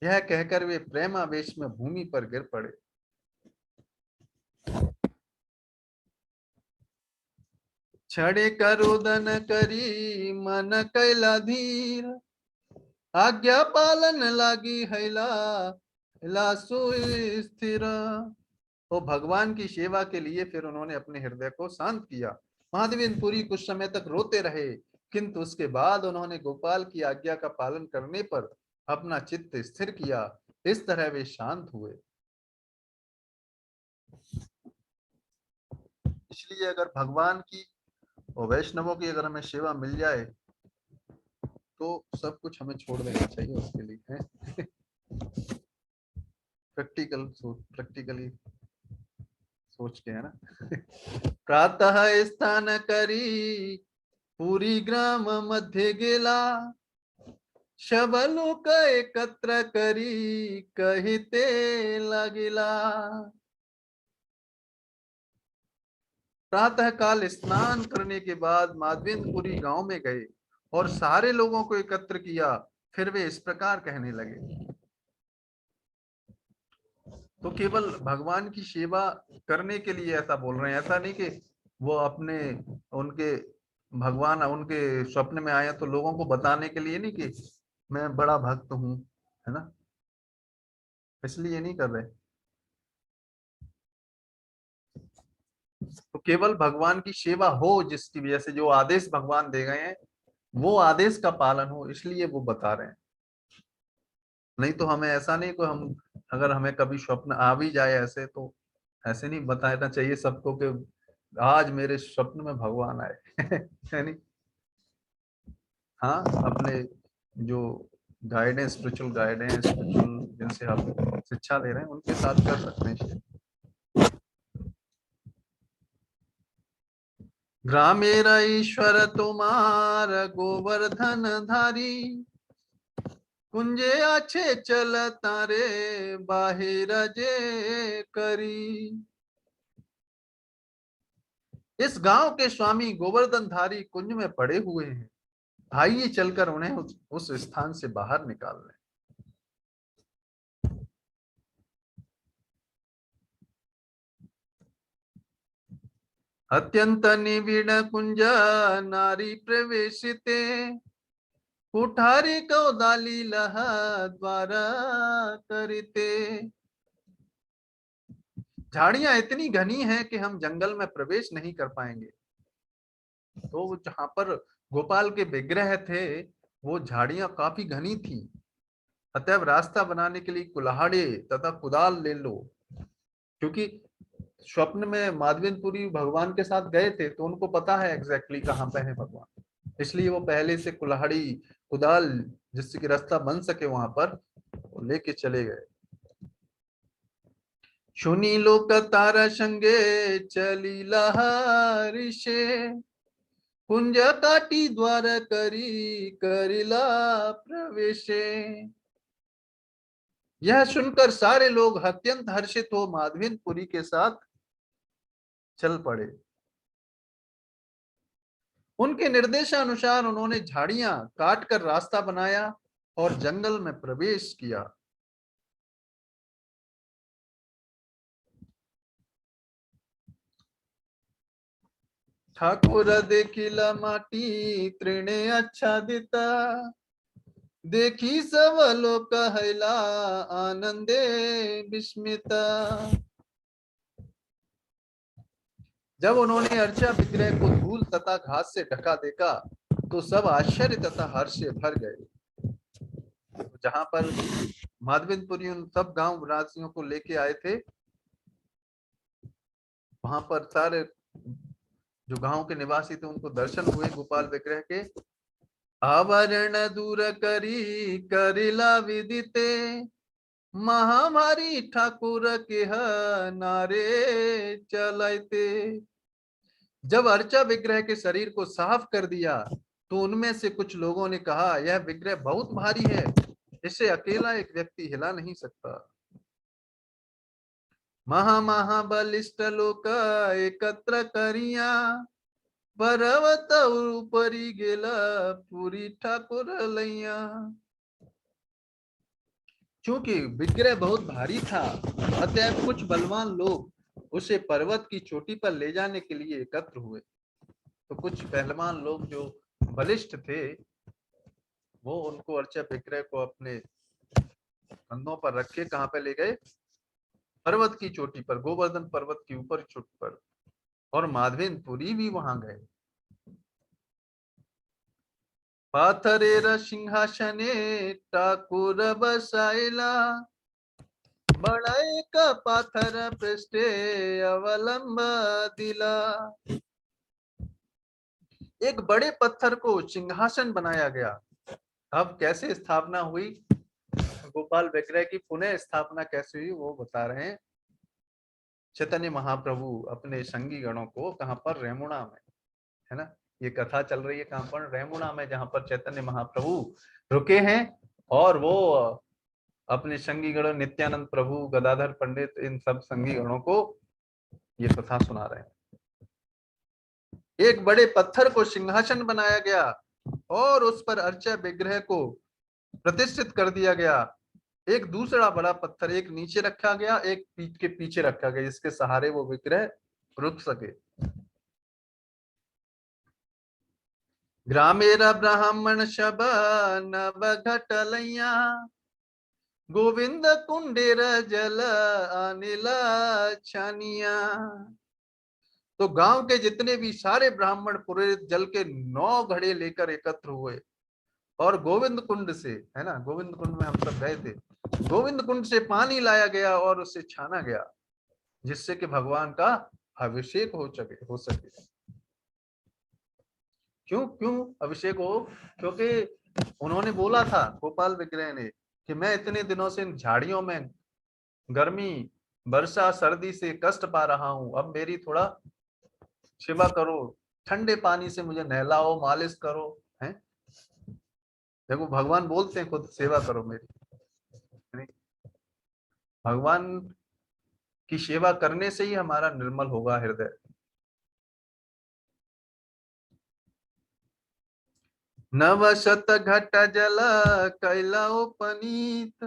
यह कहकर वे प्रेमावेश में भूमि पर गिर पड़े। छड़े करोदन करी मन कैला धीर, आज्ञा पालन लागी हैला हैला सुस्थिर। तो भगवान की सेवा के लिए फिर उन्होंने अपने हृदय को शांत किया। माधवेंद्रपुरी कुछ समय तक रोते रहे, किंतु उसके बाद उन्होंने गोपाल की आज्ञा का पालन करने पर अपना चित्त स्थिर किया। इस तरह वे शांत हुए। इसलिए अगर भगवान की और वैष्णवों की अगर हमें सेवा मिल जाए तो सब कुछ हमें छोड़ देना चाहिए उसके लिए, है प्रैक्टिकली सोच के, है ना। प्रातः स्थान करी पूरी ग्राम मध्य गेला, सब लोक एकत्र करी कहते लगिला। प्रातः काल स्नान करने के बाद माधवेंद्रपुरी गांव में गए और सारे लोगों को एकत्र किया। फिर वे इस प्रकार कहने लगे। तो केवल भगवान की सेवा करने के लिए ऐसा बोल रहे हैं, ऐसा नहीं कि वो अपने उनके भगवान उनके स्वप्न में आए तो लोगों को बताने के लिए नहीं कि मैं बड़ा भक्त हूँ, है ना, इसलिए नहीं कर रहे। तो केवल भगवान की सेवा हो जिसकी वजह से जो आदेश भगवान दे गए हैं वो आदेश का पालन हो, इसलिए वो बता रहे हैं। नहीं तो हमें ऐसा नहीं को हम, अगर हमें कभी स्वप्न आ भी जाए ऐसे तो ऐसे नहीं बताना चाहिए सबको कि आज मेरे स्वप्न में भगवान आए है नहीं। हाँ, अपने जो गाइडेंस, स्पिरिचुअल गाइडेंस, स्पिरिचुअल जिनसे आप शिक्षा ले रहे हैं उनके साथ कर सकते हैं शेयर। ग्रामेर ईश्वर तुम्हार गोवर्धन धारी, कुंजे अच्छे चल तारे बाहिर जे करी। इस गांव के स्वामी गोवर्धन धारी कुंज में पड़े हुए हैं, आइए चलकर उन्हें उस स्थान से बाहर निकाल लें। अत्यंत निविड़ कुंज नारी प्रवेशिते, कुठारी कौदाली लह द्वारा करते। झाड़ियां इतनी घनी हैं कि हम जंगल में प्रवेश नहीं कर पाएंगे। तो जहां पर गोपाल के विग्रह थे वो झाड़ियां काफी घनी थी, अतएव रास्ता बनाने के लिए कुल्हाड़ी तथा कुदाल ले लो। क्योंकि स्वप्न में माधवेंद्रपुरी भगवान के साथ गए थे तो उनको पता है एग्जैक्टली कहाँ पे है भगवान, इसलिए वो पहले से कुल्हाड़ी कुदाल जिससे कि रास्ता बन सके वहां पर लेके चले गए। सुनी लोक तारा संगे चली लहरिषे, कुंज काटी द्वार करी करिला प्रवेशे। यह सुनकर सारे लोग अत्यंत हर्षित हो माधवेंद्रपुरी के साथ चल पड़े। उनके निर्देशानुसार उन्होंने झाड़ियां काट कर रास्ता बनाया और जंगल में प्रवेश किया। ठाकुर देखिला माटी तृणे आच्छादिता, देखी सब लोक हैला आनंदे विस्मिता। जब उन्होंने अर्चा विग्रह को धूल तथा घास से ढका देखा तो सब आश्चर्य तथा हर्ष से भर गए। जहां पर माधवेंद्रपुरी उन सब गांव वासियों को लेके आए थे, वहां पर सारे जो गांव के निवासी थे उनको दर्शन हुए गोपाल विग्रह के। आवरण दूर करी करिला विदिते, महामारी ठाकुर के नारे चलते। जब अर्चा विग्रह के शरीर को साफ कर दिया तो उनमें से कुछ लोगों ने कहा यह विग्रह बहुत भारी है, इसे अकेला एक व्यक्ति हिला नहीं सकता। महाबलिष्ठ लोक एकत्र करिया, पर्वत ऊपरी गेला पूरी ठाकुर लैया। चूंकि विग्रह बहुत भारी था अतएव कुछ बलवान लोग उसे पर्वत की चोटी पर ले जाने के लिए एकत्र हुए। तो कुछ पहलवान लोग जो बलिष्ठ थे वो उनको अर्चा विग्रह को अपने कंधों पर रख के कहां पे ले गए, पर्वत की चोटी पर, गोवर्धन पर्वत की ऊपर चोटी पर, और माधवेंद्रपुरी भी वहां गए। पाथरेर सिंहासने ठाकुर बसाइला, बड़ा एक पाथर पृष्ठे अवलंब दिला। एक बड़े पत्थर को सिंहासन बनाया गया। अब कैसे स्थापना हुई, गोपाल विग्रह की पुनः स्थापना कैसे हुई वो बता रहे हैं। चैतन्य महाप्रभु अपने संगी गणों को कहां पर, रेमुणा में, है ना, ये कथा चल रही है कहां पर, रेमुणा में, जहां पर चैतन्य महाप्रभु रुके हैं और वो अपने संगी गणों नित्यानंद प्रभु, गदाधर पंडित, इन सब संगी गणों को ये कथा सुना रहे हैं। एक बड़े पत्थर को सिंहासन बनाया गया और उस पर अर्चा विग्रह को प्रतिष्ठित कर दिया गया। एक दूसरा बड़ा पत्थर एक नीचे रखा गया, एक पीठ के पीछे रखा गया जिसके सहारे वो विग्रह रुक सके। ग्रामेर ब्राह्मण शब नव घटलैया, गोविंद कुंडेर जल अनिल छानिया। तो गांव के जितने भी सारे ब्राह्मण पूरे जल के 9 घड़े लेकर एकत्र हुए और गोविंद कुंड से, है ना, गोविंद कुंड में हम सब गए थे, गोविंद कुंड से पानी लाया गया और उसे छाना गया, जिससे कि भगवान का अभिषेक हो सके। क्यों क्यों अभिषेक हो? क्योंकि उन्होंने बोला था, गोपाल विग्रह ने, कि मैं इतने दिनों से इन झाड़ियों में गर्मी, वर्षा, सर्दी से कष्ट पा रहा हूं, अब मेरी थोड़ा सेवा करो, ठंडे पानी से मुझे नहलाओ, मालिश करो। हैं, देखो भगवान बोलते हैं खुद, सेवा करो मेरी। भगवान की सेवा करने से ही हमारा निर्मल होगा हृदय। नव शत घट जल कैला उपनीत,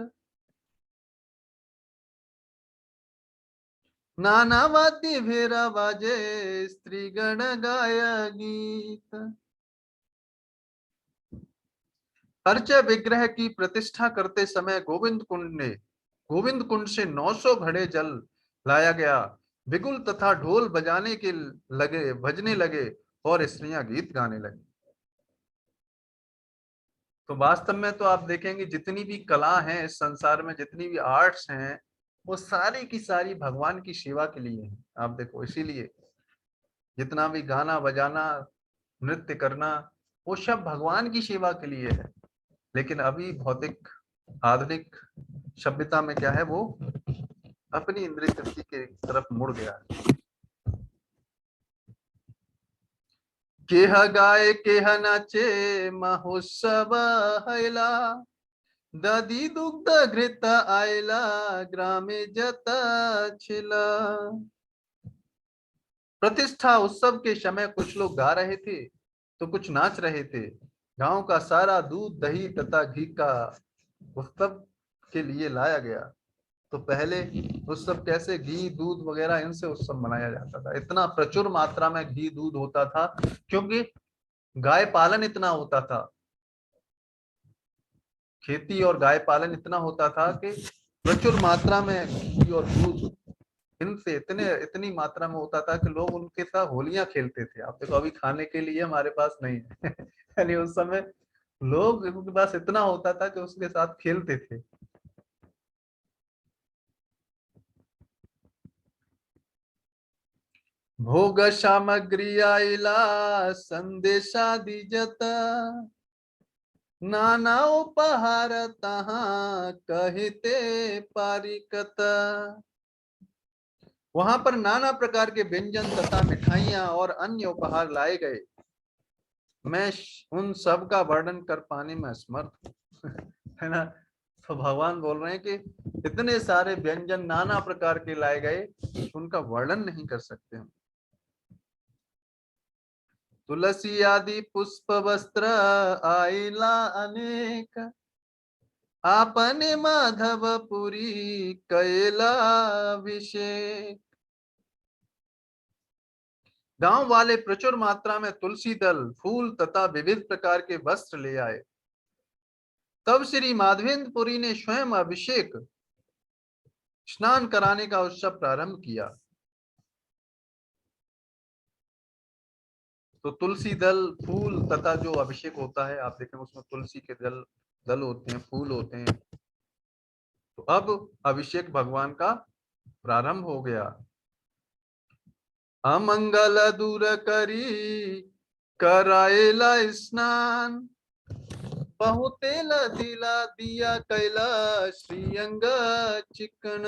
नाना वाद्य भेरा बाजे, स्त्री गण गाय गीत। अर्च विग्रह की प्रतिष्ठा करते समय गोविंद कुंड से 900 घड़े जल लाया गया, बिगुल तथा ढोल बजाने के लगे, बजने लगे और स्त्रियां गीत गाने लगी। तो वास्तव में तो आप देखेंगे जितनी भी कला है इस संसार में, जितनी भी आर्ट्स हैं, वो सारी की सारी भगवान की सेवा के लिए है। आप देखो, इसीलिए जितना भी गाना बजाना, नृत्य करना, वो सब भगवान की सेवा के लिए है। लेकिन अभी भौतिक आधुनिक सभ्यता में क्या है, वो अपनी इंद्रिय तृप्ति के तरफ मुड़ गया है। केह गाए केह नाचे महोत्सव हैला, दधी दुग्ध घृत आयला, ग्रामे जत छिला। प्रतिष्ठा उत्सव के समय कुछ लोग गा रहे थे तो कुछ नाच रहे थे। गांव का सारा दूध, दही तथा घी का उत्सव के लिए लाया गया। तो पहले उत्सव कैसे, घी दूध वगैरह इनसे उत्सव मनाया जाता था। इतना प्रचुर मात्रा में घी दूध होता था क्योंकि गाय पालन इतना होता था, खेती और गाय पालन इतना होता था कि प्रचुर मात्रा में घी और दूध इनसे इतनी मात्रा में होता था कि लोग उनके साथ होलियां खेलते थे। आप देखो, अभी खाने के लिए हमारे पास नहीं है यानी उस समय लोग उनके पास इतना होता था कि उसके साथ खेलते थे। भोग सामग्री आइला, संदेशा दीजत, नाना उपहार तहाँ कहते पारिकत। वहां पर नाना प्रकार के व्यंजन तथा मिठाइयां और अन्य उपहार लाए गए। मैं उन सब का वर्णन कर पाने में असमर्थ हूं है ना। तो भगवान बोल रहे हैं कि इतने सारे व्यंजन नाना प्रकार के लाए गए, उनका वर्णन नहीं कर सकते हम। तुलसी आदि पुष्प वस्त्र आइला अनेक, आपने माधवपुरी कैला अभिषेक। गांव वाले प्रचुर मात्रा में तुलसी दल, फूल तथा विविध प्रकार के वस्त्र ले आए। तब श्री माधवेंद्रपुरी ने स्वयं अभिषेक स्नान कराने का उत्सव प्रारंभ किया। तो तुलसी दल, फूल तथा जो अभिषेक होता है, आप देखें उसमें तुलसी के दल दल होते हैं, फूल होते हैं। तो अब अभिषेक भगवान का प्रारंभ हो गया। अमंगल दूर करी कराएला स्नान, बहुतेल दिला दिया कैला श्रीअंग चिकन।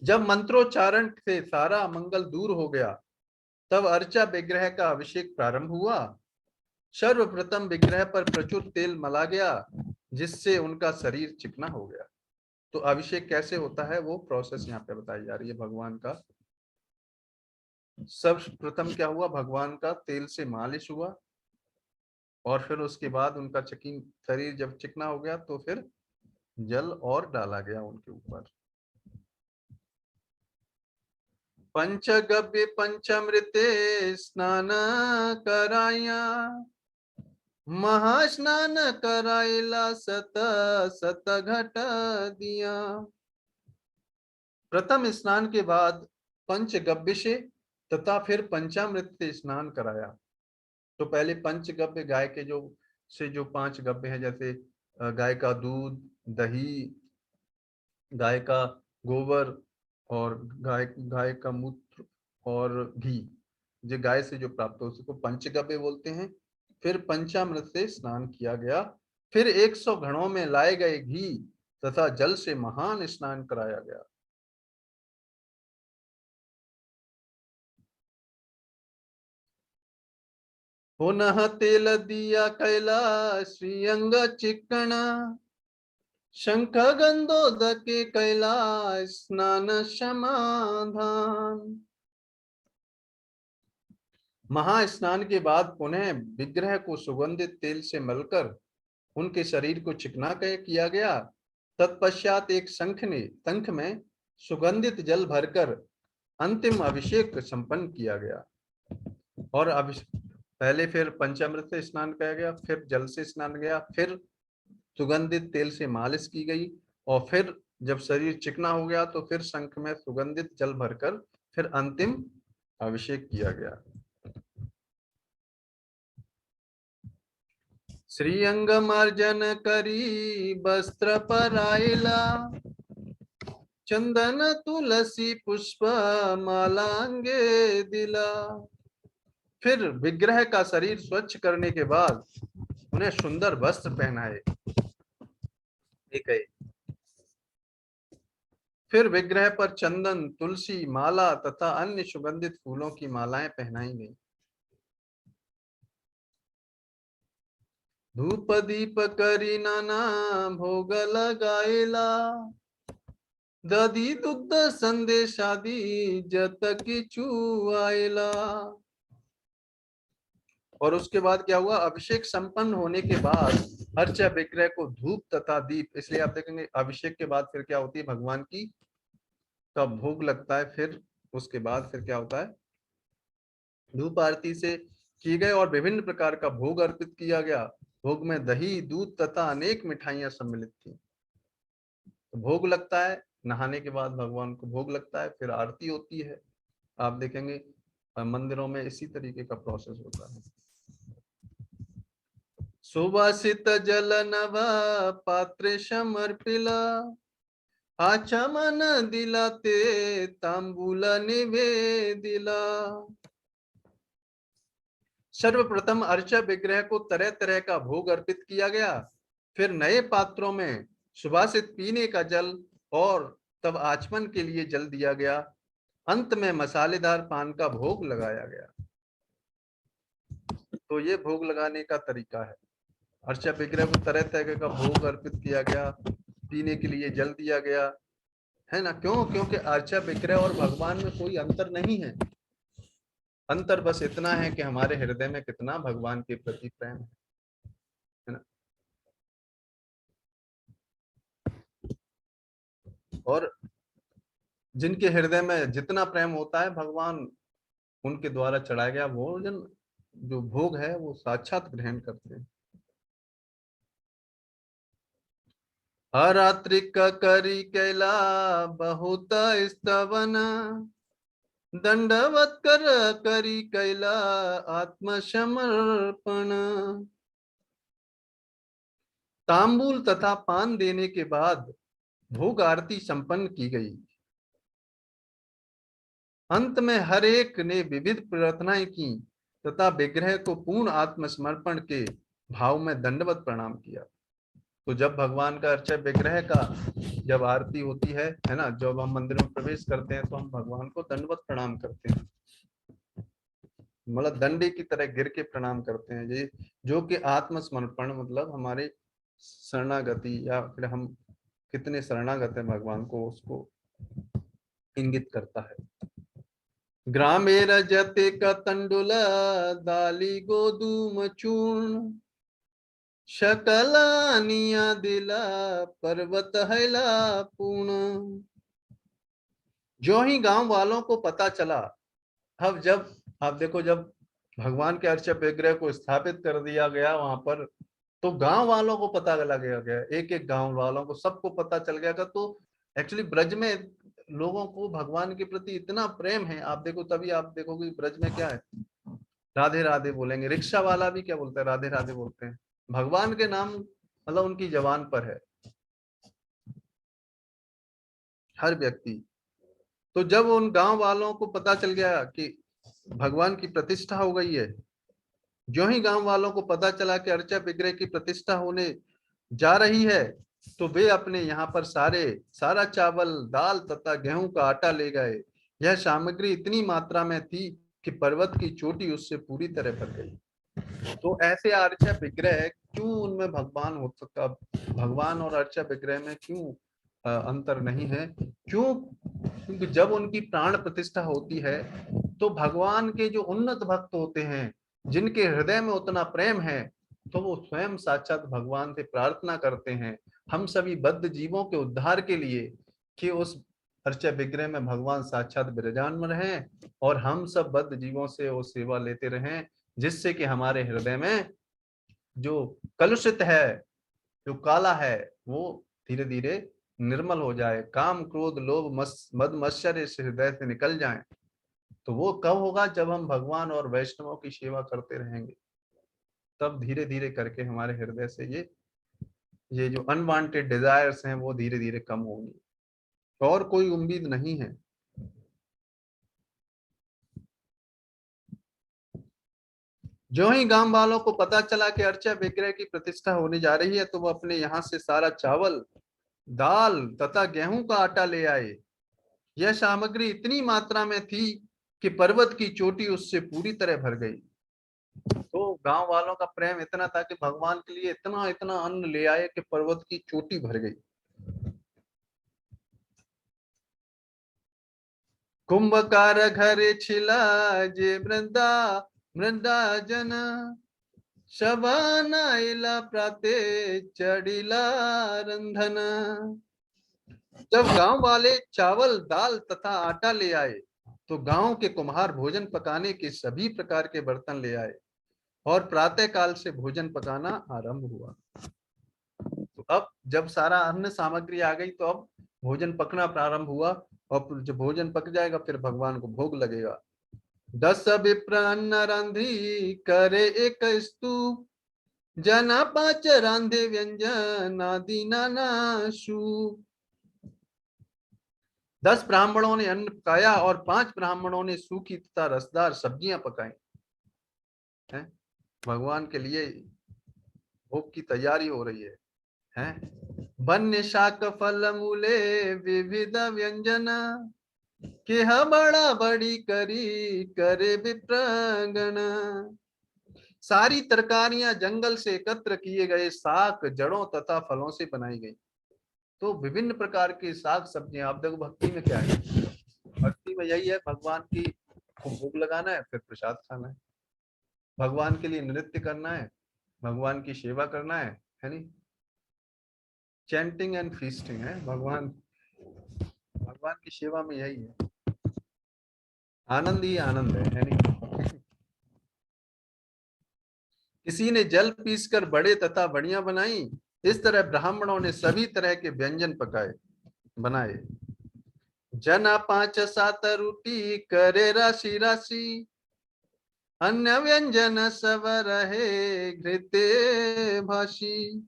जब मंत्रोच्चारण से सारा अमंगल दूर हो गया, तब अर्चा विग्रह का अभिषेक प्रारंभ हुआ। सर्वप्रथम विग्रह पर प्रचुर तेल मला गया, जिससे उनका शरीर चिकना हो गया। तो अभिषेक कैसे होता है, वो प्रोसेस यहाँ पे बताई जा रही है भगवान का। सर्वप्रथम क्या हुआ, भगवान का तेल से मालिश हुआ और फिर उसके बाद उनका शरीर जब चिकना हो गया तो फिर जल और डाला गया उनके ऊपर। पंचगव्य पंचामृते स्नान कराया, महास्नान कराइला सत सत घट दिया। प्रथम स्नान के बाद पंचगव्य से तथा फिर पंचामृत से स्नान कराया। तो पहले पंचगव्य गाय के जो 5 गव्य है, जैसे गाय का दूध, दही, गाय का गोबर और गाय का मूत्र और घी, जो गाय से जो प्राप्त हो उसको पंचगव्य बोलते हैं। फिर पंचामृत से स्नान किया गया, फिर 100 घड़ों में लाए गए घी तथा जल से महान स्नान कराया गया। पुनः तेल दिया कैला श्रीअंग चिक्कण, शंख गंधोदके कैला स्नान समाधान। महास्नान के बाद पुनः विग्रह को सुगंधित तेल से मलकर उनके शरीर को चिकना किया गया। तत्पश्चात एक शंख में सुगंधित जल भरकर अंतिम अभिषेक संपन्न किया गया। और पहले फिर पंचामृत से स्नान किया गया, फिर जल से स्नान गया, फिर सुगंधित तेल से मालिश की गई, और फिर जब शरीर चिकना हो गया तो फिर शंख में सुगंधित जल भरकर फिर अंतिम अभिषेक किया गया। श्रीअंग मार्जन करी वस्त्र पराइला, चंदन तुलसी पुष्प मालांगे दिला। फिर विग्रह का शरीर स्वच्छ करने के बाद उन्हें सुंदर वस्त्र पहनाए। फिर विग्रह पर चंदन, तुलसी माला तथा अन्य सुगंधित फूलों की मालाएं पहनाई गई। धूप दीप करी नाना भोग लगाइला, दधी दुग्ध संदेश आदि जत किचु आइला। और उसके बाद क्या हुआ, अभिषेक संपन्न होने के बाद अर्चा विग्रह को धूप तथा दीप, इसलिए आप देखेंगे अभिषेक के बाद फिर क्या होती है, भगवान की का भोग लगता है। फिर उसके बाद फिर क्या होता है, धूप आरती से की गए और विभिन्न प्रकार का भोग अर्पित किया गया। भोग में दही, दूध तथा अनेक मिठाइयां सम्मिलित थी। तो भोग लगता है, नहाने के बाद भगवान को भोग लगता है, फिर आरती होती है। आप देखेंगे मंदिरों में इसी तरीके का प्रोसेस होता है। सुवासित जल नव पात्रे समर्पिला, आचमन दिला ते तांबूल निवेदिला। सर्वप्रथम अर्चा विग्रह को तरह तरह का भोग अर्पित किया गया, फिर नए पात्रों में सुवासित पीने का जल और तब आचमन के लिए जल दिया गया। अंत में मसालेदार पान का भोग लगाया गया। तो ये भोग लगाने का तरीका है। अर्चा विग्रह को तरह तरह का भोग अर्पित किया गया, पीने के लिए जल दिया गया, है ना। क्यों? क्योंकि अर्चा विग्रह और भगवान में कोई अंतर नहीं है। अंतर बस इतना है कि हमारे हृदय में कितना भगवान के प्रति प्रेम है ना। और जिनके हृदय में जितना प्रेम होता है, भगवान उनके द्वारा चढ़ाया गया भोजन जो भोग है वो साक्षात ग्रहण करते हैं। अरात्रिक करी कैला बहुत स्तवन, दंडवत कर करी कैला आत्मसमर्पण। तांबूल तथा पान देने के बाद भोग आरती संपन्न की गई। अंत में हर एक ने विविध प्रार्थनाएं की तथा विग्रह को पूर्ण आत्मसमर्पण के भाव में दंडवत प्रणाम किया। तो जब भगवान का अर्चा विग्रह का जब आरती होती है ना, जब हम मंदिर में प्रवेश करते हैं तो हम भगवान को दंडवत प्रणाम करते हैं, मतलब दंडे की तरह गिर के प्रणाम करते हैं। ये जो कि आत्मसमर्पण मतलब हमारे शरणागति या फिर हम कितने शरणागत है भगवान को, उसको इंगित करता है। ग्रामे रजते का तंडुल दाली गोदूम चूर्ण, शकलानिया दिला पर्वत हैला पूर्ण। जो ही गांव वालों को पता चला, अब जब आप देखो, जब भगवान के अर्चा विग्रह को स्थापित कर दिया गया वहां पर, तो गांव वालों को पता लग गया, एक एक गांव वालों को सबको पता चल गया था। तो एक्चुअली ब्रज में लोगों को भगवान के प्रति इतना प्रेम है, आप देखो, तभी आप देखोगे ब्रज में क्या है, राधे राधे बोलेंगे, रिक्शा वाला भी क्या बोलता है, राधे राधे बोलते हैं। भगवान के नाम मतलब उनकी जबान पर है, हर व्यक्ति। तो जब उन गांव वालों को पता चल गया कि भगवान की प्रतिष्ठा हो गई है, जो ही गांव वालों को पता चला कि अर्चा विग्रह की प्रतिष्ठा होने जा रही है, तो वे अपने यहाँ पर सारा चावल, दाल तथा गेहूं का आटा ले गए। यह सामग्री इतनी मात्रा में थी कि पर्वत की चोटी उससे पूरी तरह भर गई। तो ऐसे अर्चा विग्रह क्यों उनमें भगवान हो सकता, भगवान और अर्चा विग्रह में क्यों अंतर नहीं है? क्यों? क्योंकि जब उनकी प्राण प्रतिष्ठा होती है, तो भगवान के जो उन्नत भक्त होते हैं, जिनके हृदय में उतना प्रेम है, तो वो स्वयं साक्षात भगवान से प्रार्थना करते हैं हम सभी बद्ध जीवों के उद्धार के लिए, कि उस अर्चा विग्रह में भगवान साक्षात विराजमान में रहें और हम सब बद्ध जीवों से वो सेवा लेते रहें, जिससे कि हमारे हृदय में जो कलुषित है, जो काला है, वो धीरे धीरे निर्मल हो जाए, काम क्रोध लोभ मद मत्सर इस हृदय से निकल जाए। तो वो कब होगा? जब हम भगवान और वैष्णवों की सेवा करते रहेंगे, तब धीरे धीरे करके हमारे हृदय से ये जो अनवांटेड डिजायर्स हैं वो धीरे धीरे कम होंगी। और कोई उम्मीद नहीं है। जो ही गांव वालों को पता चला कि अर्चा विग्रह की प्रतिष्ठा होने जा रही है, तो वो अपने यहाँ से सारा चावल, दाल तथा गेहूं का आटा ले आए। यह सामग्री इतनी मात्रा में थी कि पर्वत की चोटी उससे पूरी तरह भर गई। तो गांव वालों का प्रेम इतना था कि भगवान के लिए इतना इतना अन्न ले आए कि पर्वत की चोटी भर गई। कुंभकार घर छिला जे मृदा जन, शबानाइला प्राते चढ़िला रंधन। जब गांव वाले चावल, दाल तथा आटा ले आए, तो गांव के कुम्हार भोजन पकाने के सभी प्रकार के बर्तन ले आए और प्रातः काल से भोजन पकाना आरंभ हुआ। तो अब जब सारा अन्न सामग्री आ गई, तो अब भोजन पकना प्रारंभ हुआ, और जब भोजन पक जाएगा फिर भगवान को भोग लगेगा। 10 विप्र अन्न रांधि करे एक स्तूप, जना 5 रांधे व्यंजन आदि नाना सूप। 10 ब्राह्मणों ने अन्न पकाया और 5 ब्राह्मणों ने सूखी तथा रसदार सब्जियां पकाई हैं। भगवान के लिए भोग की तैयारी हो रही है। वन्य शाक फल मूले विविध व्यंजन, के बड़ा बड़ी करी करे विप्रगण। सारी तरकारियां जंगल से एकत्र किए गए साग, जड़ों तथा फलों से बनाई गई। तो विभिन्न प्रकार की साग सब्जियां, आप देखो भक्ति में क्या है, भक्ति में यही है, भगवान की भोग लगाना है, फिर प्रसाद खाना है, भगवान के लिए नृत्य करना है, भगवान की सेवा करना है नहीं? चैंटिंग एंड फीस्टिंग है भगवान, भगवान की सेवा में यही है, आनंद ही आनंद है नहीं? किसी ने जल पीसकर बड़े तथा बढ़िया बनाई। इस तरह ब्राह्मणों ने सभी तरह के व्यंजन बनाए। जना 5 7 रोटी करे राशि राशि, अन्य व्यंजन सब रहे घृते भाषी।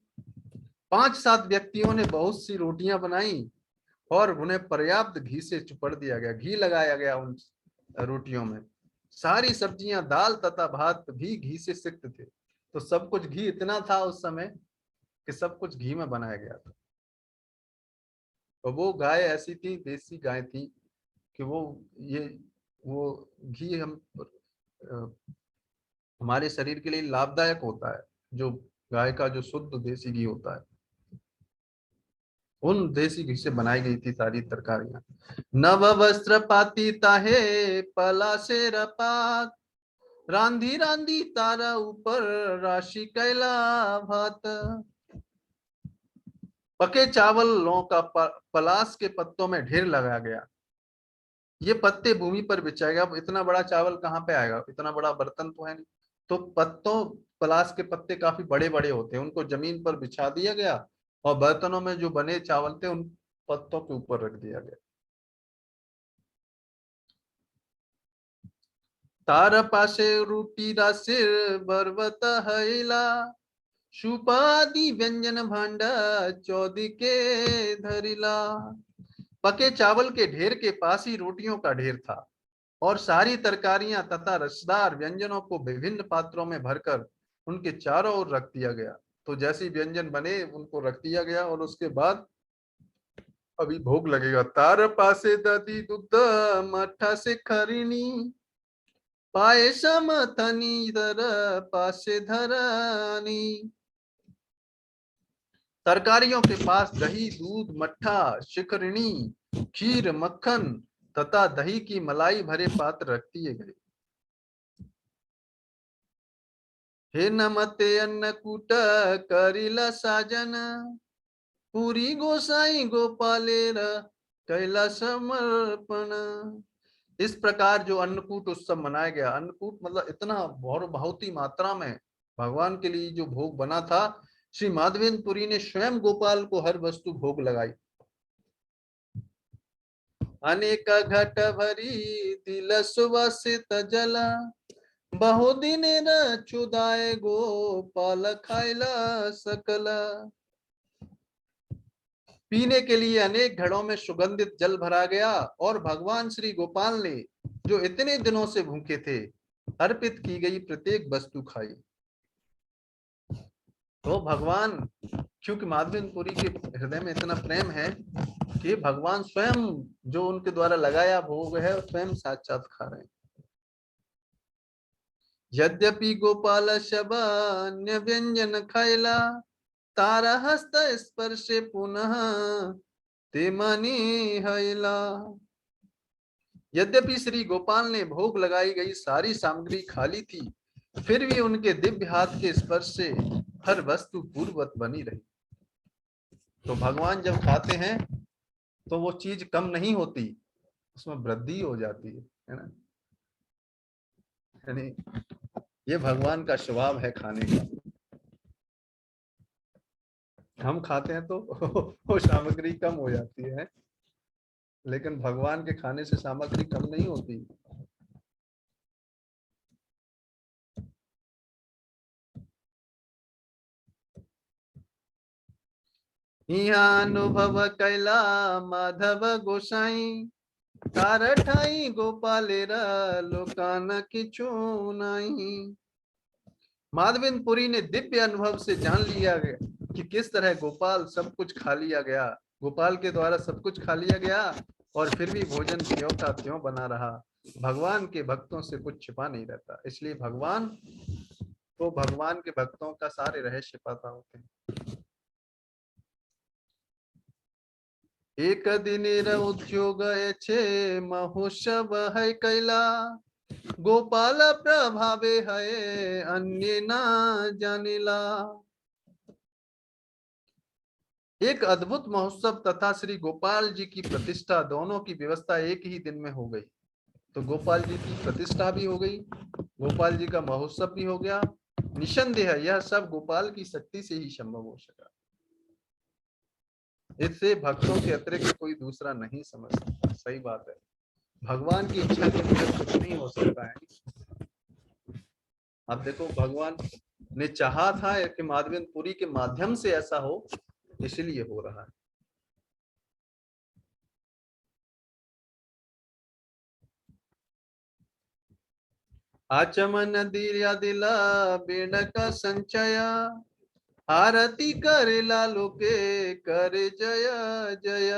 5 7 व्यक्तियों ने बहुत सी रोटियां बनाई और उन्हें पर्याप्त घी से चुपड़ दिया गया, घी लगाया गया उन रोटियों में। सारी सब्जियां, दाल तथा भात भी घी से सिक्त थे। तो सब कुछ घी इतना था उस समय कि सब कुछ घी में बनाया गया था। और वो गाय ऐसी थी, देसी गाय थी, कि ये वो घी हमारे शरीर के लिए लाभदायक होता है, जो गाय का जो शुद्ध देसी घी होता है, उन देसी घी से बनाई गई थी सारी तरकारियां। नव वस्त्र पाती ताहे पला से रपात, रांधी रांधी तारा ऊपर राशि कैला भात। पके चावलों का पलास के पत्तों में ढेर लगाया गया ये पत्ते भूमि पर बिछाए गए। अब इतना बड़ा चावल कहाँ पे आएगा, इतना बड़ा बर्तन तो है नहीं। तो पत्तों, पलाश के पत्ते काफी बड़े बड़े होते हैं, उनको जमीन पर बिछा दिया गया और बर्तनों में जो बने चावल थे उन पत्तों के ऊपर रख दिया गया। तार पासे रोटी रा सिर बरबत हैला, सुपादी व्यंजन भांडा चौदी के धरिला। पके चावल के ढेर के पास ही रोटियों का ढेर था और सारी तरकारियां तथा रसदार व्यंजनों को विभिन्न पात्रों में भरकर उनके चारों ओर रख दिया गया। तो जैसे व्यंजन बने उनको रख दिया गया और उसके बाद अभी भोग लगेगा। तार पासे दधी दुग्ध मठा से खरीनी, पायसम थनी दर पासे धरानी। तरकारियों के पास दही, दूध, मट्ठा, शिखरणी, खीर, मक्खन तथा दही की मलाई भरे पात्र रख दिए गए। हे नमते अन्नकूट करिला साजन, पूरी गोसाई गोपालेर कैला समर्पण। इस प्रकार जो अन्नकूट उत्सव मनाया गया, अन्नकूट मतलब इतना बहुत ही मात्रा में भगवान के लिए जो भोग बना था, श्री माधवेंद्र पुरी ने स्वयं गोपाल को हर वस्तु भोग लगाई। अनेक घट भरी तिल सुवासित जला, बहुदिन चुदाय गोपाल खाइला सकला। पीने के लिए अनेक घड़ों में सुगंधित जल भरा गया और भगवान श्री गोपाल ने जो इतने दिनों से भूखे थे अर्पित की गई प्रत्येक वस्तु खाई। तो भगवान, क्योंकि माधवेंद्रपुरी के हृदय में इतना प्रेम है कि भगवान स्वयं जो उनके द्वारा लगाया भोग है स्वयं साक्षात खा रहे हैं। यद्यपि गोपाल शबान्य व्यंजन खाइला, तारा हस्त स्पर्शे पुनः ते मनी हैला। यद्यपि श्री गोपाल ने भोग लगाई गई सारी सामग्री खाली थी, फिर भी उनके दिव्य हाथ के स्पर्श से हर वस्तु पूर्ववत बनी रही। तो भगवान जब खाते हैं तो वो चीज कम नहीं होती, उसमें वृद्धि हो जाती है ना। यानी ये भगवान का स्वभाव है खाने का। हम खाते हैं तो वो सामग्री कम हो जाती है, लेकिन भगवान के खाने से सामग्री कम नहीं होती। यहाँ अनुभव कैला माधव गोसाई, कारठाई गोपालेरा लोकान किचु नहीं। माधवेंद्रपुरी ने दिव्य अनुभव से जान लिया गया कि किस तरह गोपाल सब कुछ खा लिया गया, गोपाल के द्वारा सब कुछ खा लिया गया और फिर भी भोजन त्यों का त्यों बना रहा। भगवान के भक्तों से कुछ छिपा नहीं रहता, इसलिए भगवान को भगवान के भक्तों का सारे रहस्य पता होते हैं। एक दिन उद्योग छे महोत्सव है कैला, गोपाल प्रभावे है अन्य ना जानिला। एक अद्भुत महोत्सव तथा श्री गोपाल जी की प्रतिष्ठा दोनों की व्यवस्था एक ही दिन में हो गई। तो गोपाल जी की प्रतिष्ठा भी हो गई, गोपाल जी का महोत्सव भी हो गया। निसंदेह यह सब गोपाल की शक्ति से ही संभव हो सका। इससे भक्तों के अतिरिक्त कोई दूसरा नहीं समझ सकता। सही बात है, भगवान की इच्छा के बिना कुछ नहीं हो सकता है। आप देखो, भगवान ने चाहा था कि माधवेंद्रपुरी के माध्यम से ऐसा हो, इसलिए हो रहा है। आचमन दिया दिला बेन का संचय, आरती करेला लोके करे जय जय।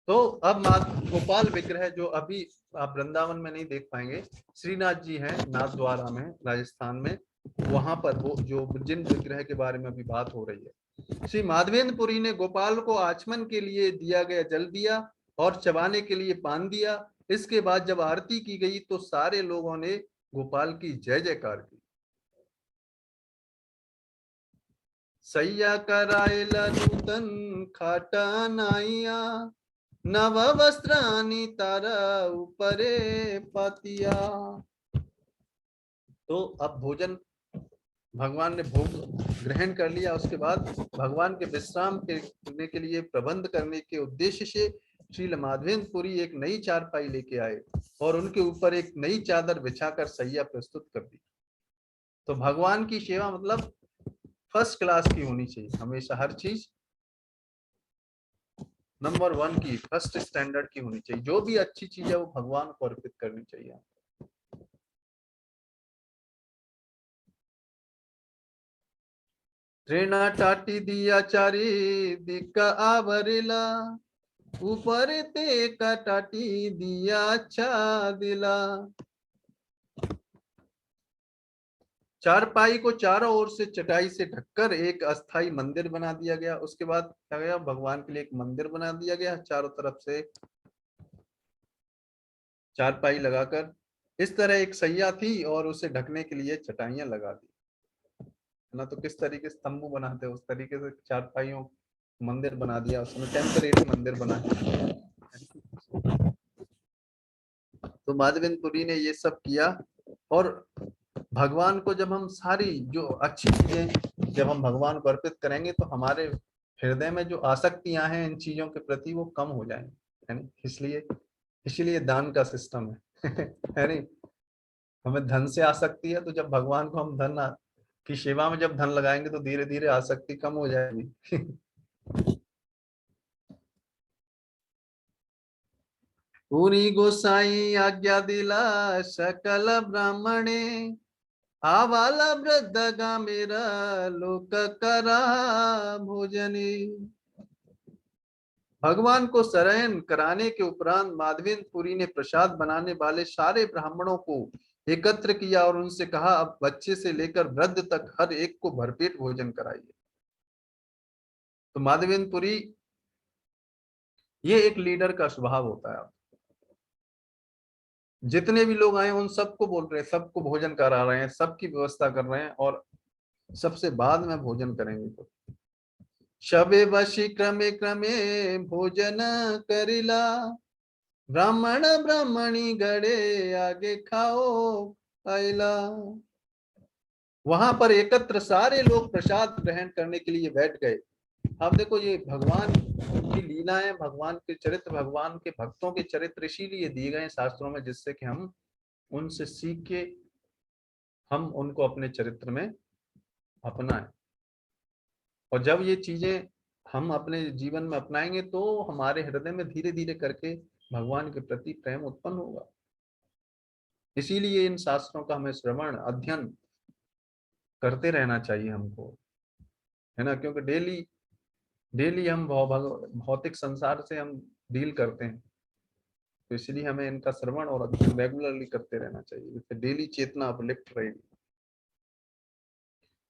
तो अब गोपाल विग्रह जो अभी आप वृंदावन में नहीं देख पाएंगे, श्रीनाथ जी हैं नाथ द्वारा में राजस्थान में, वहां पर वो जो जिन विग्रह के बारे में अभी बात हो रही है, श्री माधवेंद्रपुरी ने गोपाल को आचमन के लिए दिया गया जल दिया और चबाने के लिए पान दिया। इसके बाद जब आरती की गई तो सारे लोगों ने गोपाल की जय जयकार की। सैया करायला नूतन खाटा नाइया, नव वस्त्रानि तार ऊपरे पतिया। तो अब भोजन भगवान ने भोग ग्रहण कर लिया, उसके बाद भगवान के विश्राम करने के लिए प्रबंध करने के उद्देश्य से श्रील माधवेंद्र पुरी एक नई चारपाई लेके आए और उनके ऊपर एक नई चादर बिछाकर सैया प्रस्तुत कर दी। तो भगवान की सेवा मतलब फर्स्ट क्लास की होनी चाहिए, हमेशा हर चीज नंबर 1 की, फर्स्ट स्टैंडर्ड की होनी चाहिए। जो भी अच्छी चीज है वो भगवान को अर्पित करनी चाहिए। त्रेना टाटी दिया चारी दिक आवरिला, ऊपर ते का टाटी दिया अच्छा दिला। चारपाई को चारों ओर से चटाई से ढककर एक अस्थाई मंदिर बना दिया गया। उसके बाद क्या गया, भगवान के लिए एक मंदिर बना दिया गया, चारों तरफ से चारपाई लगाकर। इस तरह एक सैया थी और उसे ढकने के लिए चटाइयां लगा दी ना। तो किस तरीके से तंबू बनाते हैं उस तरीके से चारपाइयों मंदिर बना दिया, उसमें टेम्परेरी मंदिर बना। तो माधवेंद्र पुरी ने ये सब किया। और भगवान को जब हम सारी जो अच्छी चीजें जब हम भगवान को अर्पित करेंगे तो हमारे हृदय में जो आसक्तियां हैं इन चीजों के प्रति वो कम हो जाएंगी, है नहीं। इसलिए इसलिए दान का सिस्टम है है नहीं। हमें धन से आसक्ति है, तो जब भगवान को हम धन की सेवा में जब धन लगाएंगे तो धीरे धीरे आसक्ति कम हो जाएगी पूरी गोसाई आज्ञा दिला सकल ब्राह्मणे, आवाला वृद्ध गा मेरा लोक करा भोजनी। भगवान को शरण कराने के उपरांत माधवेंद्र पुरी ने प्रसाद बनाने वाले सारे ब्राह्मणों को एकत्र किया और उनसे कहा, अब बच्चे से लेकर वृद्ध तक हर एक को भरपेट भोजन कराइए। तो माधवेंद्र पुरी ये एक लीडर का स्वभाव होता है। जितने भी लोग आए उन सबको बोल रहे हैं, सबको भोजन करा रहे हैं, सबकी व्यवस्था कर रहे हैं और सबसे बाद में भोजन करेंगे। तो शबे वशी क्रमे क्रमे भोजन करिला, ब्राह्मण ब्राह्मणी गड़े आगे खाओ आइला। वहां पर एकत्र सारे लोग प्रसाद ग्रहण करने के लिए बैठ गए। अब देखो ये भगवान की लीला है, भगवान के चरित्र, भगवान के भक्तों के चरित्र इसीलिए दिए गए शास्त्रों में, जिससे कि हम उनसे सीख के हम उनको अपने चरित्र में अपनाएं। और जब ये चीजें हम अपने जीवन में अपनाएंगे तो हमारे हृदय में धीरे धीरे करके भगवान के प्रति प्रेम उत्पन्न होगा। इसीलिए इन शास्त्रों का हमें श्रवण अध्ययन करते रहना चाहिए हमको, है ना। क्योंकि डेली डेली हम भौतिक संसार से हम डील करते हैं, तो इसलिए हमें इनका श्रवण और अध्ययन रेगुलरली करते रहना चाहिए, जिससे डेली चेतना अपलिफ्ट रहेगी।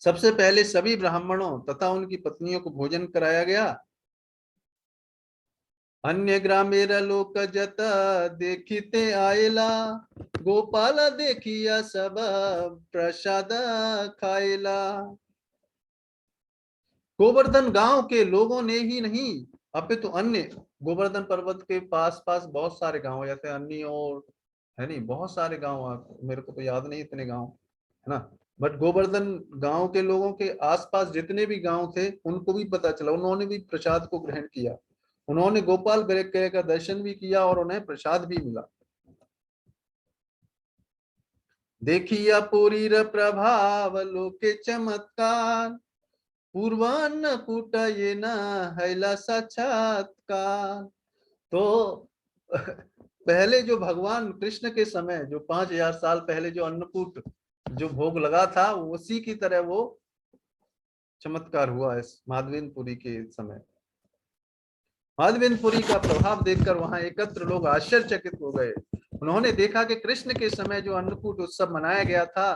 सबसे पहले सभी ब्राह्मणों तथा उनकी पत्नियों को भोजन कराया गया। अन्य ग्रामेर लोक जत देखिते आयला, गोपाल देखिया सब प्रसाद खायला। गोवर्धन गांव के लोगों ने ही नहीं अपितु अन्य, गोवर्धन पर्वत के पास पास बहुत सारे गांव, जैसे अन्य और है नहीं, बहुत सारे गांव, मेरे को तो याद नहीं इतने गांव, है ना। बट गोवर्धन गांव के लोगों के आसपास जितने भी गांव थे उनको भी पता चला, उन्होंने भी प्रसाद को ग्रहण किया। उन्होंने गोपाल गृह का दर्शन भी किया और उन्हें प्रसाद भी मिला। देखिया पूरी प्रभाव लोके चमत्कार, पूर्वान्न कूट ये न हैला साक्षात्कार। तो पहले जो भगवान कृष्ण के समय जो 5000 साल पहले जो अन्नकूट जो भोग लगा था, उसी की तरह वो चमत्कार हुआ इस माधवेंद्रपुरी के समय। माधवेंद्रपुरी का प्रभाव देखकर वहां एकत्र लोग आश्चर्यचकित हो गए। उन्होंने देखा कि कृष्ण के समय जो अन्नकूट उत्सव मनाया गया था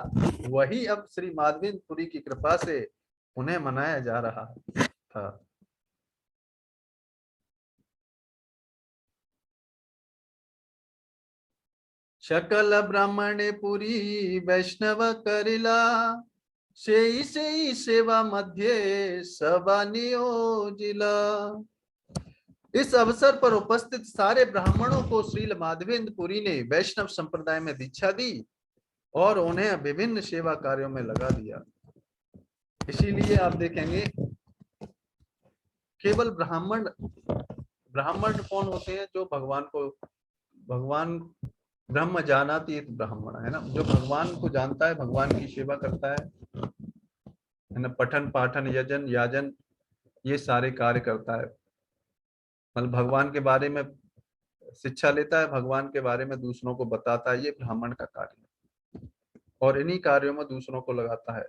वही अब श्री माधवेंद्रपुरी की कृपा से उन्हें मनाया जा रहा था। शकल ब्राह्मणे पुरी वैष्णव करिला, से सेवा मध्य सभा नियोजिला। इस अवसर पर उपस्थित सारे ब्राह्मणों को श्रील माधवेंद्र पुरी ने वैष्णव संप्रदाय में दीक्षा दी और उन्हें विभिन्न सेवा कार्यों में लगा दिया। इसीलिए आप देखेंगे केवल ब्राह्मण ब्राह्मण कौन होते हैं? जो भगवान ब्रह्म जानाति ब्राह्मण, है ना, जो भगवान को जानता है, भगवान की सेवा करता है ना, पठन पाठन यजन याजन ये सारे कार्य करता है, मतलब भगवान के बारे में शिक्षा लेता है, भगवान के बारे में दूसरों को बताता है, ये ब्राह्मण का कार्य है और इन्हीं कार्यों में दूसरों को लगाता है।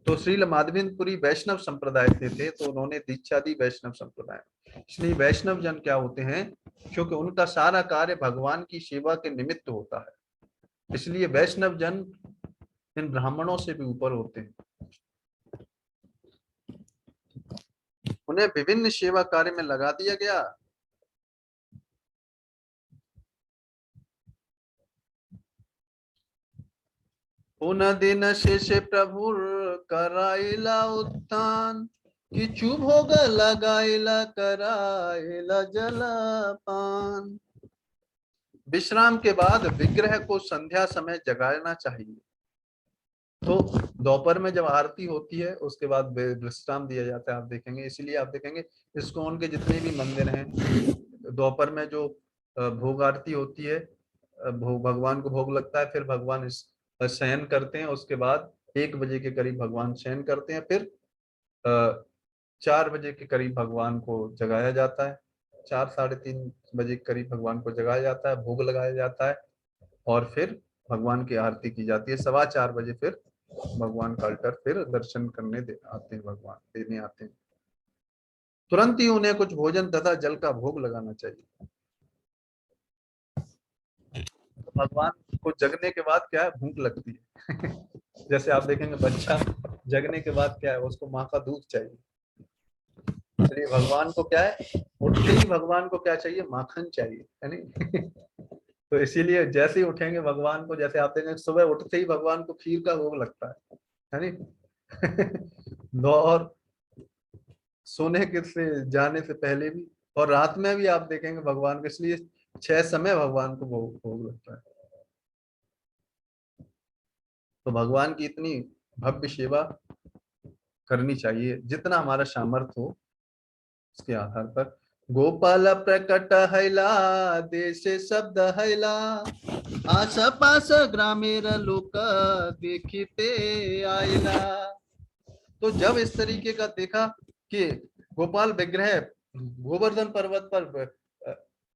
तो श्रील माधवेंद्रपुरी वैष्णव संप्रदाय से थे, तो उन्होंने दीक्षा दी वैष्णव संप्रदाय। इसलिए वैष्णव जन क्या होते हैं? क्योंकि उनका सारा कार्य भगवान की सेवा के निमित्त होता है, इसलिए वैष्णव जन इन ब्राह्मणों से भी ऊपर होते हैं। उन्हें विभिन्न सेवा कार्य में लगा दिया गया। उन दिन शेष प्रभु कराइला उत्थान, किछु भोग लगाइला कराइला जलपान। विश्राम के बाद विग्रह को संध्या समय जगाना चाहिए। तो दोपहर में जब आरती होती है उसके बाद विश्राम दिया जाता है, आप देखेंगे। इसीलिए आप देखेंगे इस्कॉन के जितने भी मंदिर हैं, दोपहर में जो भोग आरती होती है, भगवान को भोग लगता है, फिर भगवान शयन करते हैं, उसके बाद 1 बजे के करीब भगवान शयन करते हैं, फिर 4 बजे के करीब भगवान को जगाया जाता है, 4 साढ़े 3 बजे के करीब भगवान को जगाया जाता है, भोग लगाया जाता है और फिर भगवान की आरती की जाती है। 4:15 बजे फिर भगवान का अल्टर फिर दर्शन करने आते हैं, भगवान देने आते हैं। तुरंत ही उन्हें कुछ भोजन तथा जल का भोग लगाना चाहिए। तो भगवान को जगने के बाद क्या है? भूख लगती है। जैसे आप देखेंगे बच्चा जगने के बाद क्या है? उसको माँ का दूध चाहिए। इसलिए भगवान को क्या है? उठते ही भगवान को क्या चाहिए? माखन चाहिए, है नहीं? तो इसीलिए जैसे ही उठेंगे भगवान को, जैसे आप देखेंगे सुबह उठते ही भगवान को खीर का भोग लगता है नहीं? और सोने के से जाने से पहले भी और रात में भी आप देखेंगे भगवान को, इसलिए 6 समय भगवान को भोग लगता है। तो भगवान की इतनी भव्य सेवा करनी चाहिए, जितना हमारा सामर्थ्य हो उसके आधार पर। गोपाल प्रकट हैला देश शब्द हैला, आस पास ग्रामीण लोक देखते आयला। तो जब इस तरीके का देखा कि गोपाल विग्रह गोवर्धन पर्वत पर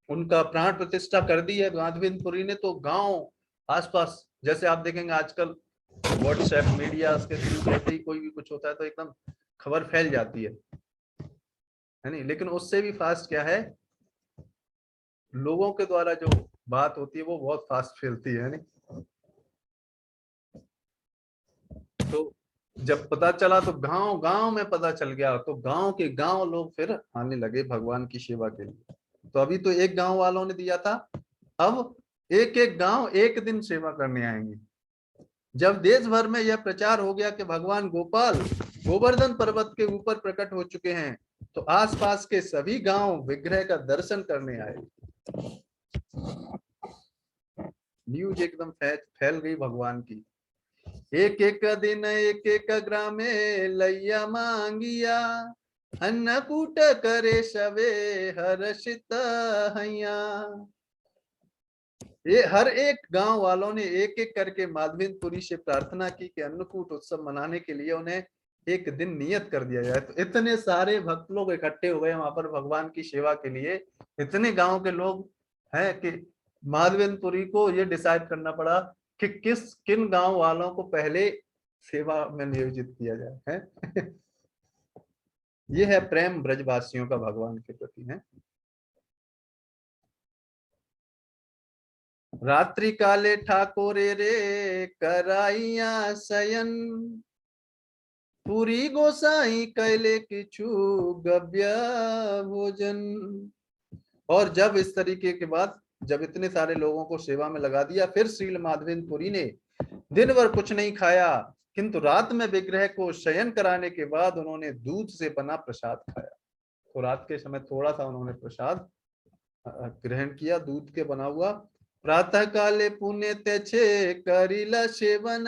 उनका प्राण प्रतिष्ठा कर दी है माधवेंद्रपुरी ने, तो गांव आसपास, जैसे आप देखेंगे आजकल व्हाट्सएप मीडिया के थ्रू जैसे ही कोई भी कुछ होता है तो एकदम खबर फैल जाती है नहीं? लेकिन उससे भी फास्ट क्या है, लोगों के द्वारा जो बात होती है वो बहुत फास्ट फैलती है नहीं? तो जब पता चला तो गांव गांव में पता चल गया, तो गांव के गांव लोग फिर आने लगे भगवान की सेवा के लिए। तो अभी तो एक गांव वालों ने दिया था, अब एक एक गांव एक दिन सेवा करने आएंगे। जब देश भर में यह प्रचार हो गया कि भगवान गोपाल गोवर्धन पर्वत के ऊपर प्रकट हो चुके हैं, तो आसपास के सभी गांव विग्रह का दर्शन करने आए। न्यूज एकदम फैल गई भगवान की। एक एक दिन एक एक ग्राम में लैया मांगिया, अन्नकूट करे सवे हर्षित हैया। ये हर एक गांव वालों ने एक एक करके माधवेंद्रपुरी से प्रार्थना की कि अन्नकूट उत्सव मनाने के लिए उन्हें एक दिन नियत कर दिया जाए। तो इतने सारे भक्त लोग इकट्ठे हुए वहां पर भगवान की सेवा के लिए। इतने गांव के लोग हैं कि माधवेंद्रपुरी को ये डिसाइड करना पड़ा कि किन गांव वालों को पहले सेवा में नियोजित किया जाए है। ये है प्रेम ब्रजवासियों का भगवान के प्रति है। रात्रि काले ठाकुरे रे कराइया शयन, पूरी गोसाई कैले किछु गव्य भोजन। और जब इस तरीके के बाद जब इतने सारे लोगों को सेवा में लगा दिया, फिर श्रील माधवेंद्रपुरी ने दिन भर कुछ नहीं खाया, किंतु रात में विग्रह को शयन कराने के बाद उन्होंने दूध से बना प्रसाद खाया। तो रात के समय थोड़ा सा उन्होंने प्रसाद ग्रहण किया, दूध के बना हुआ। प्रातः काले पुण्य तेछे करिला सेवन,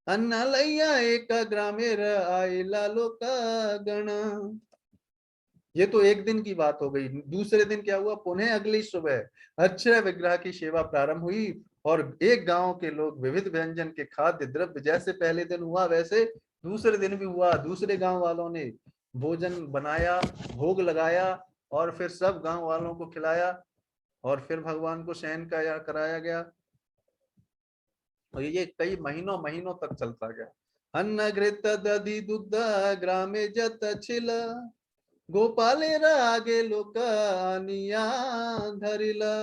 अन्ना लैया एक ग्रामेर आइला लोका गण। ये तो एक दिन की बात हो गई। दूसरे दिन क्या हुआ, पुनः अगली सुबह अक्षय विग्रह की सेवा प्रारंभ हुई और एक गांव के लोग विविध व्यंजन के खाद्य द्रव्य, जैसे पहले दिन हुआ वैसे दूसरे दिन भी हुआ। दूसरे गांव वालों ने भोजन बनाया, भोग लगाया और फिर सब गांव वालों को खिलाया और फिर भगवान को शयन कराया गया। और ये कई महीनों महीनों तक चलता गया। अन्न घृत दधि दुग्ध ग्रामे जत छिल, गोपालेर आगे लोक आनिया धरिला।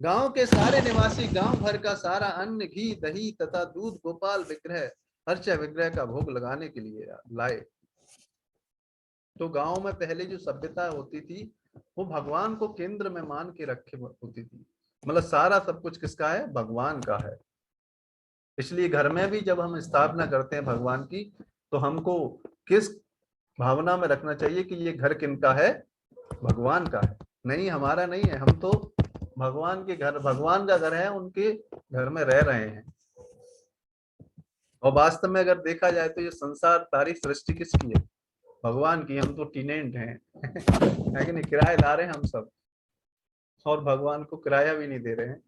गांव के सारे निवासी गांव भर का सारा अन्न, घी, दही तथा दूध गोपाल विग्रह, अर्चा विग्रह का भोग लगाने के लिए लाए। तो गांव में पहले जो सभ्यता होती थी वो भगवान को केंद्र में मान के रखे होती थी। मतलब सारा सब कुछ किसका है, भगवान का है। इसलिए घर में भी जब हम स्थापना करते हैं भगवान की, तो हमको किस भावना में रखना चाहिए कि ये घर किनका है, भगवान का है, नहीं हमारा नहीं है। हम तो भगवान के घर, भगवान का घर है, उनके घर में रह रहे हैं। और वास्तव में अगर देखा जाए तो ये संसार, सारी सृष्टि किसकी है, भगवान की। हम तो टेनेंट हैं है कि नहीं, किराएदार हैं हम सब, और भगवान को किराया भी नहीं दे रहे हैं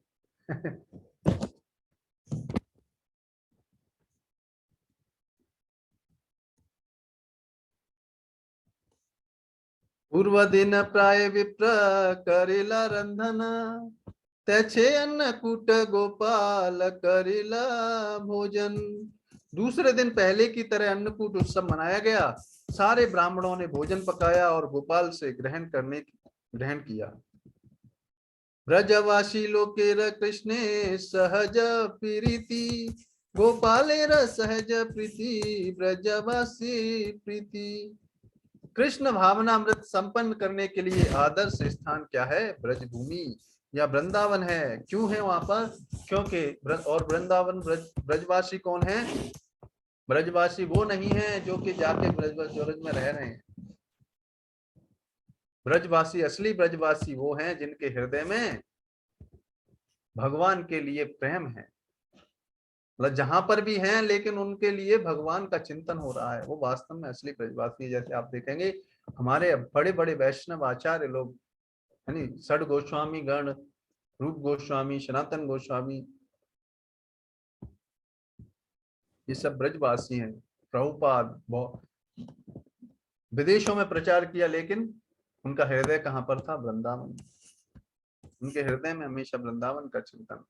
पूर्व दिन प्राय विप्र करेला रंधन, तेछे अन्नकूट गोपाल करेला भोजन। दूसरे दिन पहले की तरह अन्नकूट उत्सव मनाया गया। सारे ब्राह्मणों ने भोजन पकाया और गोपाल से ग्रहण किया। ब्रजवासी लोकेर कृष्णे सहज प्रीति, गोपालेर सहज प्रीति ब्रजवासी प्रीति। कृष्ण भावनामृत संपन्न करने के लिए आदर्श स्थान क्या है, ब्रजभूमि या वृंदावन है। क्यों है वहां पर, क्योंकि और वृंदावन ब्रजवासी कौन है, ब्रजवासी वो नहीं है जो कि जाके ब्रज में रह रहे हैं। ब्रजवासी, असली ब्रजवासी वो हैं जिनके हृदय में भगवान के लिए प्रेम है। मतलब जहां पर भी हैं लेकिन उनके लिए भगवान का चिंतन हो रहा है, वो वास्तव में असली ब्रजवासी। जैसे आप देखेंगे हमारे बड़े बड़े वैष्णव आचार्य लोग, यानी षड गोस्वामी गण, रूप गोस्वामी, सनातन गोस्वामी, ये सब ब्रजवासी हैं। प्रभुपाद विदेशों में प्रचार किया लेकिन उनका हृदय कहाँ पर था, वृंदावन। उनके हृदय में हमेशा वृंदावन का चिंतन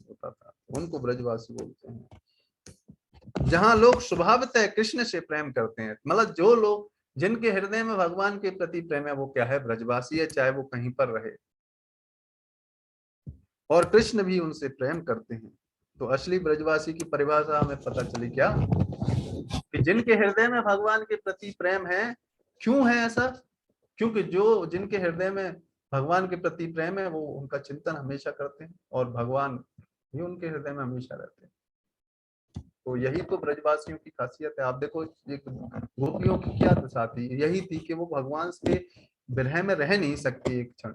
होता था, उनको ब्रजवासी बोलते हैं। जहां लोग स्वभावतः कृष्ण से प्रेम करते हैं, मतलब जो लोग जिनके हृदय में भगवान के प्रति प्रेम है, वो क्या है, ब्रजवासी है, चाहे वो कहीं पर रहे। और कृष्ण भी उनसे प्रेम करते हैं। तो असली ब्रजवासी की परिभाषा हमें पता चली क्या, कि जिनके हृदय में भगवान के प्रति प्रेम है। क्यों है ऐसा, क्योंकि जो जिनके हृदय में भगवान के प्रति प्रेम है वो उनका चिंतन हमेशा करते हैं और भगवान भी उनके हृदय में हमेशा रहते हैं। तो यही तो ब्रजवासियों की खासियत है। आप देखो एक गोपियों की क्या दशा थी, यही थी कि वो भगवान के विरह में रह नहीं सकती एक क्षण।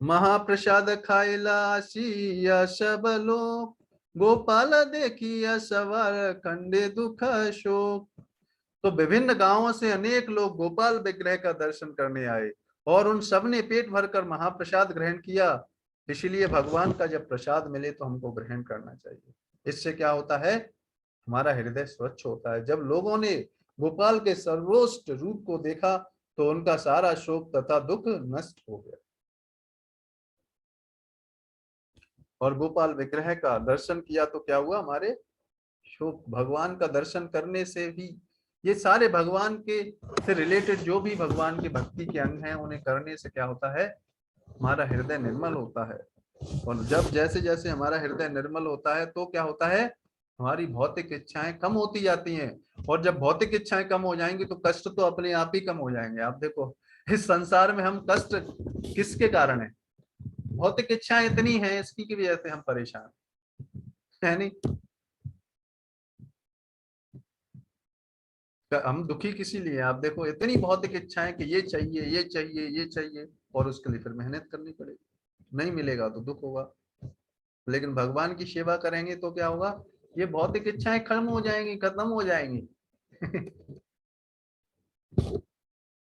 महाप्रसाद खाइला सिया सब लोग, गोपाल देखिया सवार खंडे दुख शोक। तो विभिन्न गांवों से अनेक लोग गोपाल विग्रह का दर्शन करने आए और उन सब ने पेट भरकर महाप्रसाद ग्रहण किया। इसलिए भगवान का जब प्रसाद मिले तो हमको ग्रहण करना चाहिए। इससे क्या होता है, हमारा हृदय स्वच्छ होता है। जब लोगों ने गोपाल के सर्वोच्च रूप को देखा तो उनका सारा शोक तथा दुख नष्ट हो गया। और गोपाल विग्रह का दर्शन किया तो क्या हुआ, हमारे शोक, भगवान का दर्शन करने से भी, ये सारे भगवान के से रिलेटेड जो भी भगवान की भक्ति के अंग हैं उन्हें करने से क्या होता है, हमारा हृदय निर्मल होता है। और जब जैसे जैसे हमारा हृदय निर्मल होता है तो क्या होता है, हमारी भौतिक इच्छाएं कम होती जाती हैं। और जब भौतिक इच्छाएं कम हो जाएंगी तो कष्ट तो अपने आप ही कम हो जाएंगे। आप देखो इस संसार में हम कष्ट किसके कारण है, भौतिक इच्छाएं इतनी हैं, इसकी की वजह से हम परेशान। है नहीं। हम दुखी किसी लिए, आप देखो इतनी भौतिक इच्छाएं कि ये चाहिए ये चाहिए ये चाहिए, और उसके लिए फिर मेहनत करनी पड़ेगी, नहीं मिलेगा तो दुख होगा। लेकिन भगवान की सेवा करेंगे तो क्या होगा, ये भौतिक इच्छाएं खत्म हो जाएंगी, खत्म हो जाएंगी।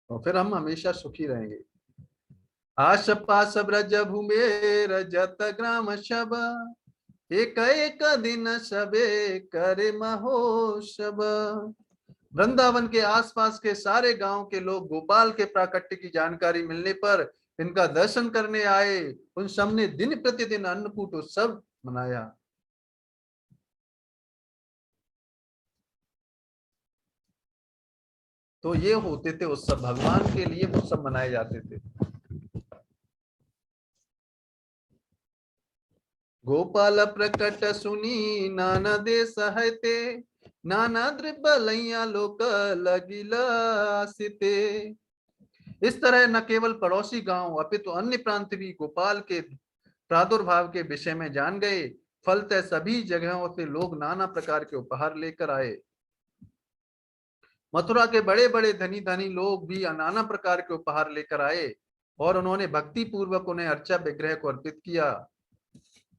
और फिर हम हमेशा सुखी रहेंगे। आश पास ब्रज भूमे रजत ग्राम शब, एक एक दिन सबे करे महोत्सव। वृंदावन के आसपास के सारे गांव के लोग गोपाल के प्राकट्य की जानकारी मिलने पर इनका दर्शन करने आए। उन सबने दिन प्रतिदिन अन्नकूट उत्सव मनाया। तो ये होते थे उत्सव, भगवान के लिए उत्सव मनाए जाते थे। गोपाल प्रकट सुनी नाना देश सहते, नाना द्रिबलैया लोक लगिलासिते। इस तरह न केवल पड़ोसी गांव अपितु अन्य प्रांत भी गोपाल के प्रादुर्भाव के विषय में जान गए। फलतः सभी जगहों से लोग नाना प्रकार के उपहार लेकर आए। मथुरा के बड़े बड़े धनी धनी लोग भी नाना प्रकार के उपहार लेकर आए और उन्होंने भक्ति पूर्वक उन्हें अर्चा विग्रह को अर्पित किया।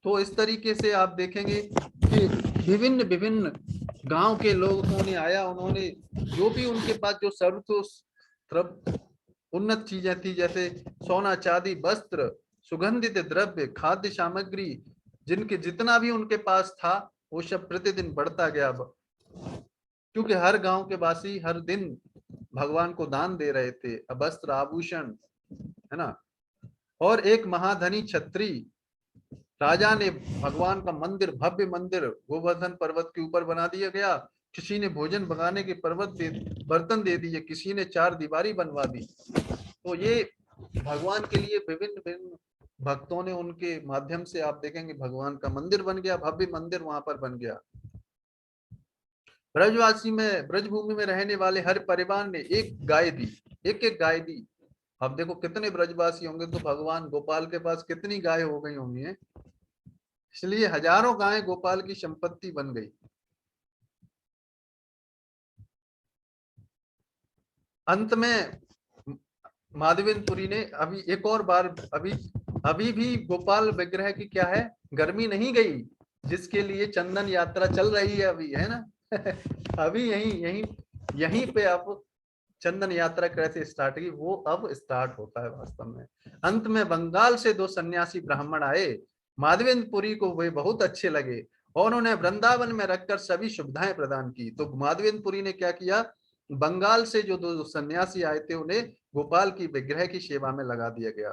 तो इस तरीके से आप देखेंगे कि विभिन्न विभिन्न गांव के लोगों ने आया, उन्होंने जो भी उनके पास जो सर्व उन्नत चीजें थी, जैसे सोना चांदी वस्त्र सुगंधित द्रव्य खाद्य सामग्री, जिनके जितना भी उनके पास था वो सब प्रतिदिन बढ़ता गया, क्योंकि हर गांव के वासी हर दिन भगवान को दान दे रहे थे, वस्त्र आभूषण, है ना। और एक महाधनी छत्री राजा ने भगवान का मंदिर, भव्य मंदिर गोवर्धन पर्वत के ऊपर बना दिया गया। किसी ने भोजन पकाने के बर्तन दे दिए, किसी ने 4 दीवारी बनवा दी। तो ये भगवान के लिए विभिन्न विभिन्न भक्तों ने उनके माध्यम से आप देखेंगे भगवान का मंदिर बन गया, भव्य मंदिर वहां पर बन गया। ब्रजवासी में ब्रजभूमि में रहने वाले हर परिवार ने एक गाय दी, एक एक गाय दी। अब देखो कितने ब्रजवासी होंगे तो भगवान गोपाल के पास कितनी गाय हो गई होंगी, इसलिए हजारों गाय गोपाल की संपत्ति बन गई। अंत में माधवेंद्रपुरी ने अभी एक और बार, अभी भी गोपाल विग्रह की क्या है, गर्मी नहीं गई, जिसके लिए चंदन यात्रा चल रही है अभी, है ना। अभी यहीं यहीं यहीं पे अब चंदन यात्रा कैसे स्टार्ट की, वो अब स्टार्ट होता है वास्तव में। अंत में बंगाल से 2 सन्यासी ब्राह्मण आए, माधवेंद्रपुरी को वे बहुत अच्छे लगे और उन्हें वृंदावन में रखकर सभी सुविधाएं प्रदान की। तो माधवेंद्रपुरी ने क्या किया, बंगाल से जो 2 सन्यासी आए थे उन्हें गोपाल की विग्रह की सेवा में लगा दिया गया।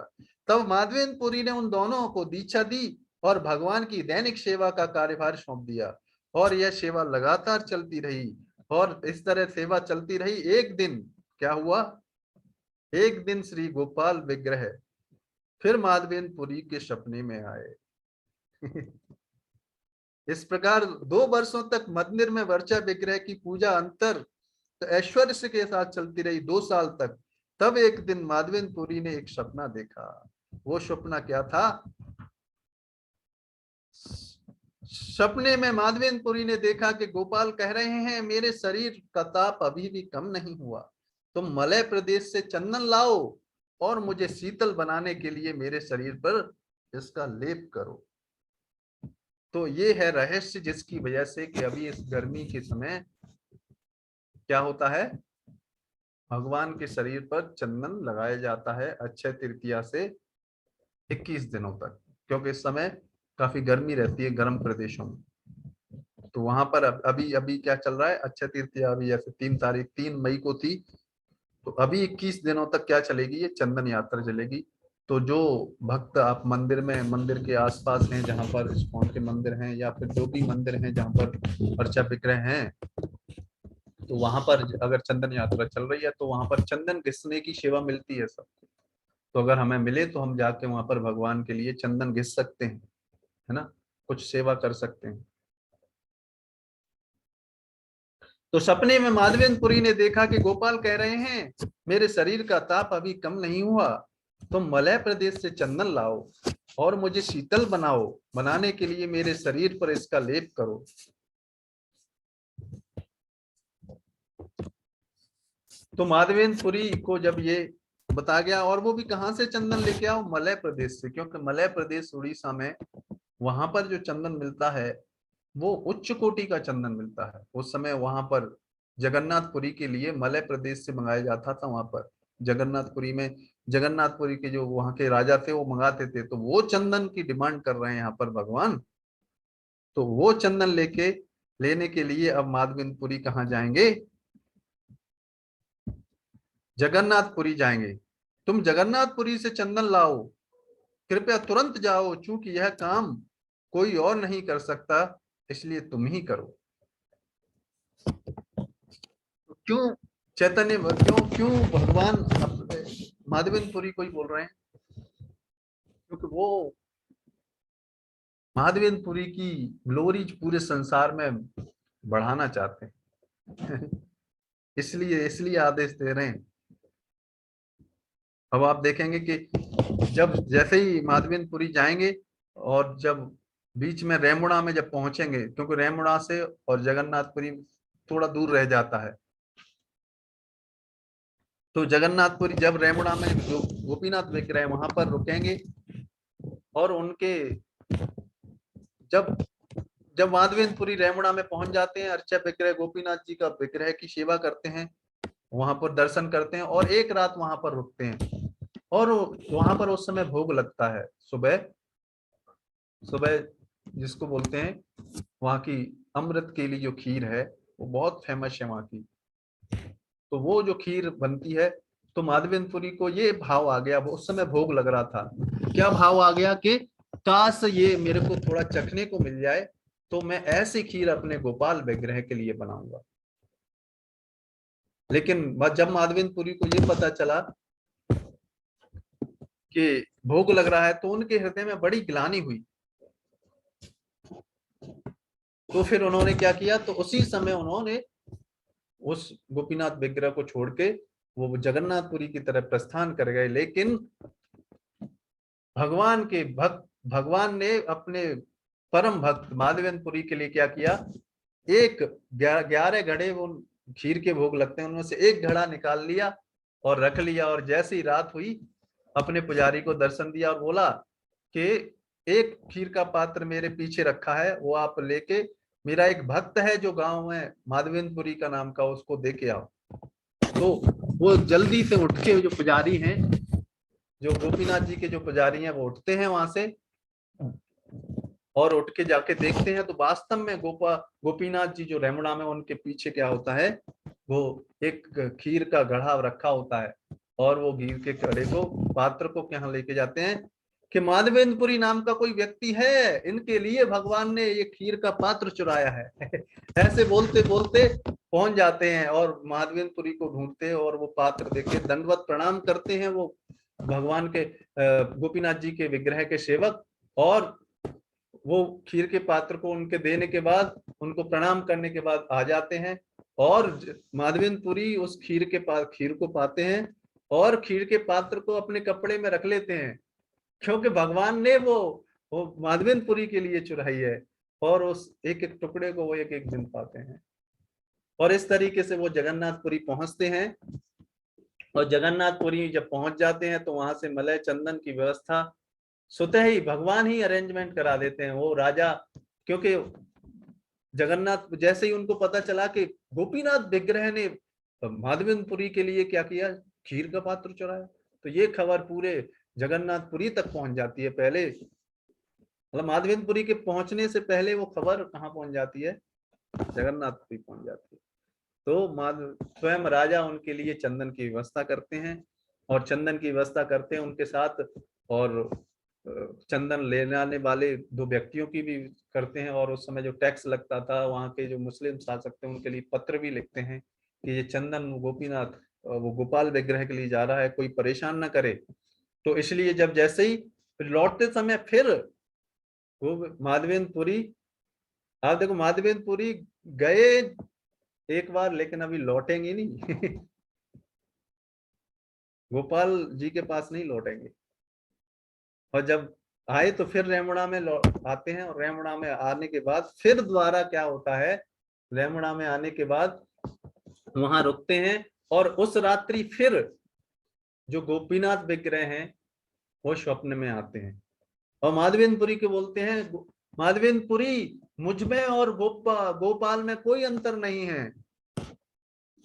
तब माधवेंद्रपुरी ने उन दोनों को दीक्षा दी और भगवान की दैनिक सेवा का कार्यभार सौंप दिया, और यह सेवा लगातार चलती रही। और इस तरह सेवा चलती रही। एक दिन क्या हुआ, एक दिन श्री गोपाल विग्रह फिर माधवेंद्रपुरी के सपने में आए। इस प्रकार 2 वर्षों तक मंदिर में वर्चा विग्रह की पूजा अंतर ऐश्वर्य के साथ चलती रही, 2 साल तक। तब एक दिन माधवेंद्रपुरी ने एक सपना देखा। वो सपना क्या था, सपने में माधवेंद्रपुरी ने देखा कि गोपाल कह रहे हैं, मेरे शरीर का ताप अभी भी कम नहीं हुआ, तुम मलय प्रदेश से चंदन लाओ और मुझे शीतल बनाने के लिए मेरे शरीर पर इसका लेप करो। तो ये है रहस्य, जिसकी वजह से कि अभी इस गर्मी के समय क्या होता है, भगवान के शरीर पर चंदन लगाया जाता है अक्षय तृतीया से 21 दिनों तक, क्योंकि इस समय काफी गर्मी रहती है गर्म प्रदेशों में। तो वहां पर अभी अभी क्या चल रहा है, अक्षय तृतीया अभी जैसे 3 मई को थी, तो अभी 21 दिनों तक क्या चलेगी, ये चंदन यात्रा चलेगी। तो जो भक्त आप मंदिर में, मंदिर के आसपास हैं जहां पर इस्कॉन के मंदिर हैं या फिर जो भी मंदिर हैं जहां पर अर्चा विग्रह हैं, तो वहां पर अगर चंदन यात्रा चल रही है तो वहां पर चंदन घिसने की सेवा मिलती है सबको। तो अगर हमें मिले तो हम जाके वहां पर भगवान के लिए चंदन घिस सकते हैं, है ना, कुछ सेवा कर सकते हैं। तो सपने में माधवेंद्रपुरी ने देखा कि गोपाल कह रहे हैं, मेरे शरीर का ताप अभी कम नहीं हुआ, तुम मलय प्रदेश से चंदन लाओ और मुझे शीतल बनाओ, बनाने के लिए मेरे शरीर पर इसका लेप करो। तो माधवेंद्रपुरी को जब ये बता गया, और वो भी कहां से चंदन लेके आओ, मलय प्रदेश से, क्योंकि मलय प्रदेश उड़ीसा में, वहां पर जो चंदन मिलता है वो उच्च कोटि का चंदन मिलता है। उस समय वहां पर जगन्नाथपुरी के लिए मलय प्रदेश से मंगाया जाता था। वहां पर जगन्नाथपुरी में, जगन्नाथपुरी के जो वहां के राजा थे वो मंगाते थे, तो वो चंदन की डिमांड कर रहे हैं यहाँ पर भगवान। तो वो चंदन लेके लेने के लिए अब माधवेंद्रपुरी कहाँ जाएंगे, जगन्नाथपुरी जाएंगे। तुम जगन्नाथपुरी से चंदन लाओ, कृपया तुरंत जाओ, क्योंकि यह काम कोई और नहीं कर सकता, इसलिए तुम ही करो। क्यों चैतन्य, क्यों क्यों भगवान माधवेंद्रपुरी को ही बोल रहे हैं, क्योंकि वो माधवेंद्रपुरी की ग्लोरी पूरे संसार में बढ़ाना चाहते हैं। इसलिए इसलिए आदेश दे रहे हैं। अब आप देखेंगे कि जब जैसे ही माधवेंद्रपुरी जाएंगे, और जब बीच में रेमुणा में जब पहुंचेंगे, क्योंकि रेमुणा से और जगन्नाथपुरी थोड़ा दूर रह जाता है, तो जगन्नाथपुरी जब रेमुणा में जो गोपीनाथ विग्रह है वहां पर रुकेंगे, और उनके जब जब माधवेंद्रपुरी रेमुणा में पहुंच जाते हैं, अर्चा विग्रह गोपीनाथ जी का विग्रह की सेवा करते हैं, वहां पर दर्शन करते हैं और एक रात वहां पर रुकते हैं। और वहां पर उस समय भोग लगता है, सुबह सुबह जिसको बोलते हैं वहां की अमृत केली जो खीर है, वो बहुत फेमस है वहां की। तो वो जो खीर बनती है, तो माधवेंद्रपुरी को ये भाव आ गया, वो उस समय भोग लग रहा था, क्या भाव आ गया कि काश ये मेरे को थोड़ा चखने को मिल जाए, तो मैं ऐसी खीर अपने गोपाल विग्रह के लिए बनाऊंगा। लेकिन जब माधवेंद्रपुरी को ये पता चला कि भोग लग रहा है, तो उनके हृदय में बड़ी ग्लानि हुई। तो फिर उन्होंने क्या किया, तो उसी समय उन्होंने उस गोपीनाथ विग्रह को छोड़ के वो जगन्नाथपुरी की तरफ प्रस्थान कर गए। लेकिन भगवान के भक्त, भगवान ने अपने परम भक्त माधवेंद्रपुरी के लिए क्या किया, एक 11 घड़े वो खीर के भोग लगते हैं, उनमें से एक घड़ा निकाल लिया और रख लिया, और जैसे ही रात हुई अपने पुजारी को दर्शन दिया और बोला कि एक खीर का पात्र मेरे पीछे रखा है, वो आप लेके, मेरा एक भक्त है जो गांव में माधवेंद्रपुरी का नाम का, उसको दे के आओ। तो वो जल्दी से उठ के, जो पुजारी हैं, जो गोपीनाथ जी के जो पुजारी हैं, वो उठते हैं वहां से, और उठ के जाके देखते हैं, तो वास्तव में गोपीनाथ जी जो रेमुणा में, उनके पीछे क्या होता है, वो एक खीर का घड़ा रखा होता है, और वो खीर के घड़े को, पात्र को यहाँ लेके जाते हैं कि माधवेंद्रपुरी नाम का कोई व्यक्ति है, इनके लिए भगवान ने ये खीर का पात्र चुराया है। ऐसे बोलते बोलते पहुंच जाते हैं और माधवेंद्रपुरी को ढूंढते हैं, और वो पात्र देखे दंडवत प्रणाम करते हैं वो भगवान के, गोपीनाथ जी के विग्रह के सेवक, और वो खीर के पात्र को उनके देने के बाद, उनको प्रणाम करने के बाद आ जाते हैं, और माधवेंद्रपुरी उस खीर के पास खीर को पाते हैं, और खीर के पात्र को अपने कपड़े में रख लेते हैं, क्योंकि भगवान ने वो माधवेंद्रपुरी के लिए चुराई है, और उस एक एक टुकड़े को वो एक एक दिन पाते हैं। और इस तरीके से वो जगन्नाथपुरी पहुंचते हैं, और जगन्नाथपुरी जब पहुंच जाते हैं, तो वहां से मलय चंदन की व्यवस्था स्वतः ही भगवान ही अरेंजमेंट करा देते हैं, वो राजा, क्योंकि जगन्नाथ जैसे ही उनको पता चला कि गोपीनाथ विग्रह ने माधवेंद्रपुरी के लिए क्या किया, खीर का पात्र चुराया, तो ये खबर पूरे जगन्नाथपुरी तक पहुंच जाती है। पहले मतलब माधवेंद्रपुरी के पहुंचने से पहले वो खबर कहाँ पहुंच जाती है, जगन्नाथपुरी पहुंच जाती है। तो स्वयं राजा उनके लिए चंदन की व्यवस्था करते हैं, और चंदन की व्यवस्था करते हैं उनके साथ, और चंदन लेने आने वाले दो व्यक्तियों की भी करते हैं, और उस समय जो टैक्स लगता था, वहाँ के जो मुस्लिम शासक थे उनके लिए पत्र भी लिखते हैं कि ये चंदन गोपीनाथ वो गोपाल विग्रह के लिए जा रहा है, कोई परेशान ना करे। तो इसलिए जब जैसे ही लौटते समय फिर वो माधवेंद्रपुरी, आप देखो माधवेंद्रपुरी गए एक बार, लेकिन अभी लौटेंगे नहीं। गोपाल जी के पास नहीं लौटेंगे। और जब आए तो फिर रेमुणा में आते हैं, और रेमुणा में आने के बाद फिर दोबारा क्या होता है, रेमुणा में आने के बाद वहां रुकते हैं, और उस रात्रि फिर जो गोपीनाथ विग्रह हैं वो स्वप्न में आते हैं, और माधवेंद्रपुरी के बोलते हैं, माधवेंद्रपुरी मुझ में और गोपाल में कोई अंतर नहीं है,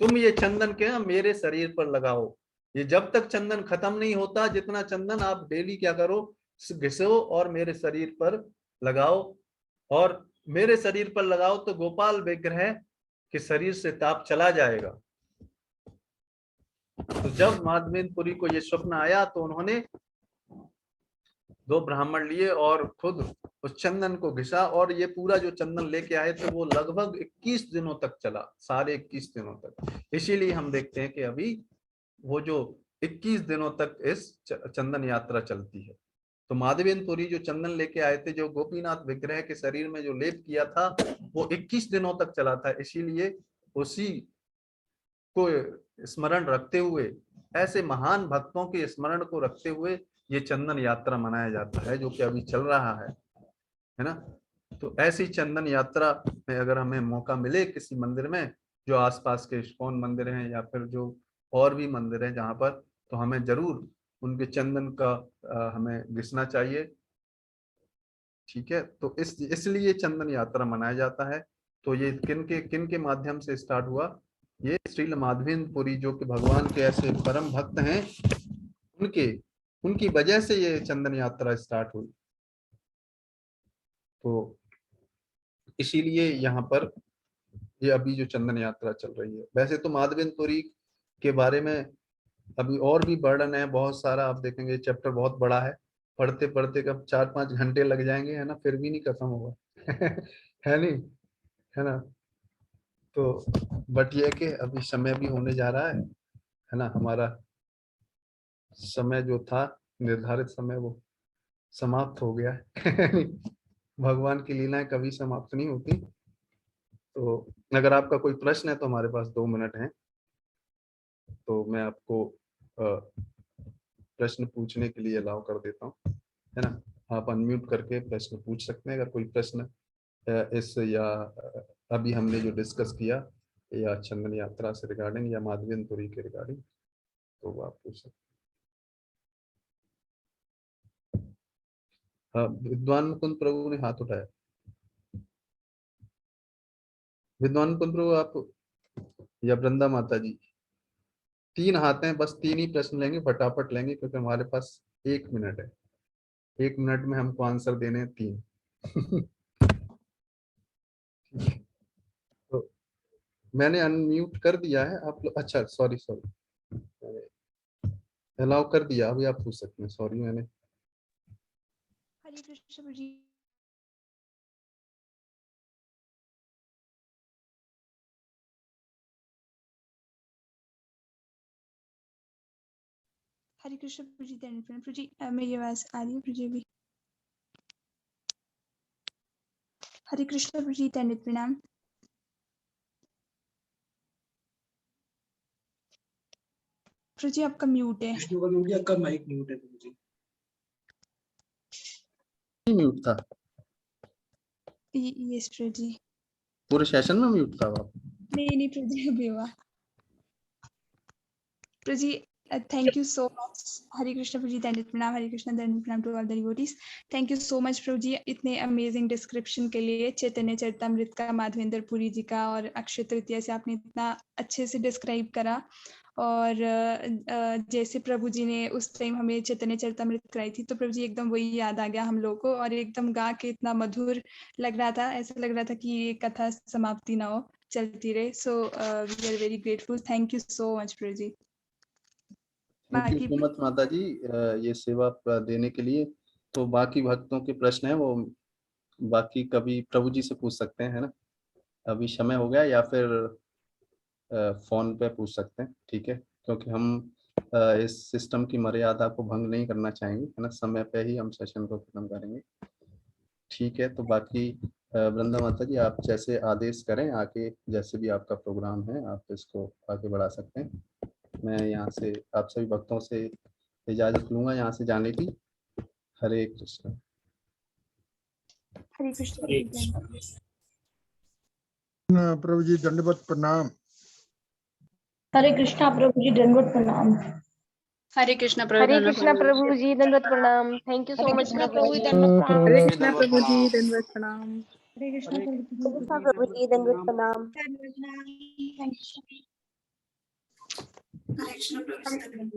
तुम ये चंदन के मेरे शरीर पर लगाओ। ये जब तक चंदन खत्म नहीं होता, जितना चंदन आप डेली क्या करो, घिसो और मेरे शरीर पर लगाओ, और मेरे शरीर पर लगाओ तो गोपाल विग्रह के शरीर से ताप चला जाएगा। तो जब माधवेंद्रपुरी को ये स्वप्न आया तो उन्होंने 2 ब्राह्मण लिए और खुद उस चंदन को घिसा, और ये पूरा जो चंदन लेके आए थे वो लगभग 21 दिनों तक चला, सारे 21 दिनों तक। इसीलिए हम देखते हैं कि अभी वो जो 21 दिनों तक इस चंदन यात्रा चलती है। तो माधवेंद्रपुरी जो चंदन लेके आए थे, जो गोपीनाथ विग्रह के शरीर में जो लेप किया था, वो 21 दिनों तक चला था। इसीलिए उसी को स्मरण रखते हुए, ऐसे महान भक्तों के स्मरण को रखते हुए ये चंदन यात्रा मनाया जाता है, जो कि अभी चल रहा है ना। तो ऐसी चंदन यात्रा में अगर हमें मौका मिले किसी मंदिर में, जो आसपास के इस्कॉन मंदिर हैं या फिर जो और भी मंदिर हैं जहाँ पर, तो हमें जरूर उनके चंदन का हमें घिसना चाहिए। ठीक है, तो इसलिए चंदन यात्रा मनाया जाता है। तो ये किन के माध्यम से स्टार्ट हुआ, ये श्रील माधवेंद्रपुरी जो कि भगवान के ऐसे परम भक्त हैं, उनके उनकी वजह से ये चंदन यात्रा स्टार्ट हुई। तो इसीलिए यहाँ पर ये अभी जो चंदन यात्रा चल रही है। वैसे तो माधवेंद्रपुरी के बारे में अभी और भी वर्णन है बहुत सारा, आप देखेंगे चैप्टर बहुत बड़ा है, पढ़ते पढ़ते कब 4-5 घंटे लग जाएंगे, है ना, फिर भी नहीं खत्म होगा। है नहीं, है ना। तो बट ये कि अभी समय भी होने जा रहा है ना, हमारा समय जो था निर्धारित समय वो समाप्त हो गया है। भगवान की लीलाएं कभी समाप्त नहीं होती। तो अगर आपका कोई प्रश्न है तो हमारे पास 2 मिनट हैं, तो मैं आपको प्रश्न पूछने के लिए अलाउ कर देता हूँ, है ना। आप अनम्यूट करके प्रश्न पूछ सकते हैं, अगर कोई प्रश्न इस या अभी हमने जो डिस्कस किया, या चंदन यात्रा से रिगार्डिंग या माधवेंद्रपुरी के रिगार्डिंग, तो वो आप पूछ सकते हैं। हाँ, विद्वान मुकुंद प्रभु ने हाथ उठाया। विद्वान मुकुंद प्रभु आप, या वृंदा माता जी, 3 हाथ हैं, बस 3 ही प्रश्न लेंगे, फटाफट लेंगे क्योंकि हमारे पास 1 मिनट है। 1 मिनट में हमको आंसर देने हैं 3। तो मैंने अनम्यूट कर दिया है आप लोग, अच्छा सॉरी सॉरी, अलाउ कर दिया, अभी आप पूछ सकते हैं, सॉरी मैंने। हरे कृष्ण जी। हरे कृष्ण जी, प्रभु जी मेरी आवाज आ रही है प्रभु जी भी? हरे कृष्ण प्रभु जी, प्रणाम। प्रभु जी आपका म्यूट है। विष्णु का म्यूट है, आपका माइक म्यूट है प्रभु जी। म्यूट था यस प्रभु जी। पूरे सेशन में म्यूट था आप? नहीं प्रभु जी, अभी हुआ। प्रभु जी thank you so much. Hare Krishna प्रभु जी, प्रणाम। हरे कृष्ण प्रणाम to all the devotees. Thank you so much प्रभु जी इतने अमेजिंग डिस्क्रिप्शन के लिए, चैतन्य चरितमृत का, माधवेंद्रपुरी जी का, और अक्षय तृतीया से आपने इतना अच्छे से डिस्क्राइब करा। और जैसे प्रभु जी ने उस टाइम हमें चैतन्य चरितमृत कराई थी, तो प्रभु जी एकदम वही याद आ गया हम लोग को, और एकदम गा के इतना मधुर लग रहा था, ऐसा लग रहा था कि ये कथा समाप्ति ना हो, चलती रहे। So we are very grateful. Thank you so much Prabhu ji. Thank you बाकी सो मच माता जी, ये सेवा देने के लिए। तो बाकी भक्तों के प्रश्न है वो बाकी कभी प्रभु जी से पूछ सकते हैं, है ना। अभी समय हो गया, या फिर फोन पे पूछ सकते हैं, ठीक है, क्योंकि हम इस सिस्टम की मर्यादा को भंग नहीं करना चाहेंगे, है ना। समय पे ही हम सेशन को खत्म करेंगे, ठीक है। तो बाकी वृंदा माता जी आप जैसे आदेश करें, आके जैसे भी आपका प्रोग्राम है आप इसको आगे बढ़ा सकते हैं। मैं यहाँ से आप सभी भक्तों से इजाजत लूंगा यहाँ से जाने की। हरे कृष्ण। हरे कृष्ण। हरे कृष्ण। प्रभु जी दंडवत प्रणाम। हरे कृष्णा प्रभु जी दंडवत प्रणाम। हरे कृष्णा हरे कृष्णा प्रभु जी दंडवत प्रणाम। थैंक यू सो मच प्रभु जी। हरे कृष्णा प्रभु जी दंडवत प्रणाम। हरे कृष्ण प्रभु जी दंडवत प्रणाम। Thank you.